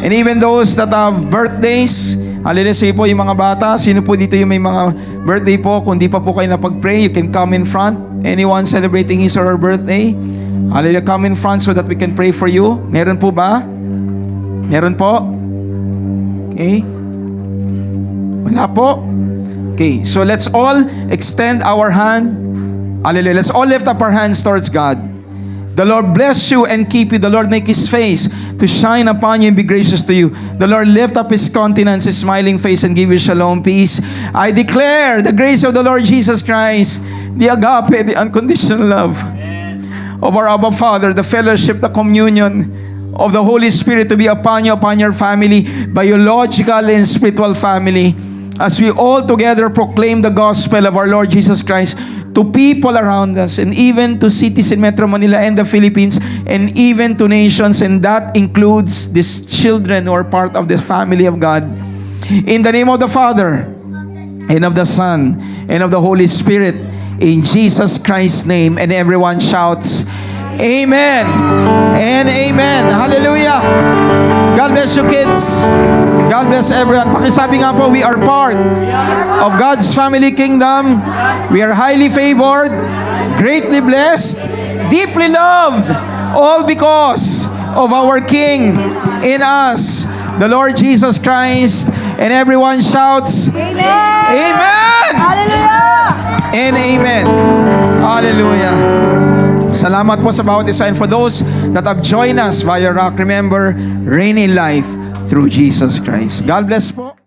and even those that have birthdays. Hallelujah. Sige po yung mga bata. Sino po dito yung may mga birthday po? Kung di pa po kayo napag-pray, you can come in front. Anyone celebrating his or her birthday? Hallelujah. Come in front so that we can pray for you. Meron po ba? Meron po? Okay. Wala po? Okay. So let's all extend our hand. Hallelujah. Let's all lift up our hands towards God. The Lord bless you and keep you. The Lord make His face to shine upon you and be gracious to you. The Lord lift up His countenance, His smiling face, and give you shalom, peace. I declare the grace of the Lord Jesus Christ, the agape, the unconditional love of our Abba Father, the fellowship, the communion of the Holy Spirit to be upon you, upon your family, biological and spiritual family, as we all together proclaim the gospel of our Lord Jesus Christ to people around us, and even to cities in Metro Manila and the Philippines, and even to nations, and that includes these children who are part of the family of God. In the name of the Father, and of the Son, and of the Holy Spirit, in Jesus Christ's name, and everyone shouts, Amen and Amen. Hallelujah. God bless you, kids. God bless everyone. Pakisabi nga po, we are part of God's family kingdom. We are highly favored, greatly blessed, deeply loved, all because of our King in us, the Lord Jesus Christ. And everyone shouts, Amen. Amen. Hallelujah. And Amen. Hallelujah. Salamat po sa bawat isa. And for those that have joined us via Rock, remember, reign in life through Jesus Christ. God bless po.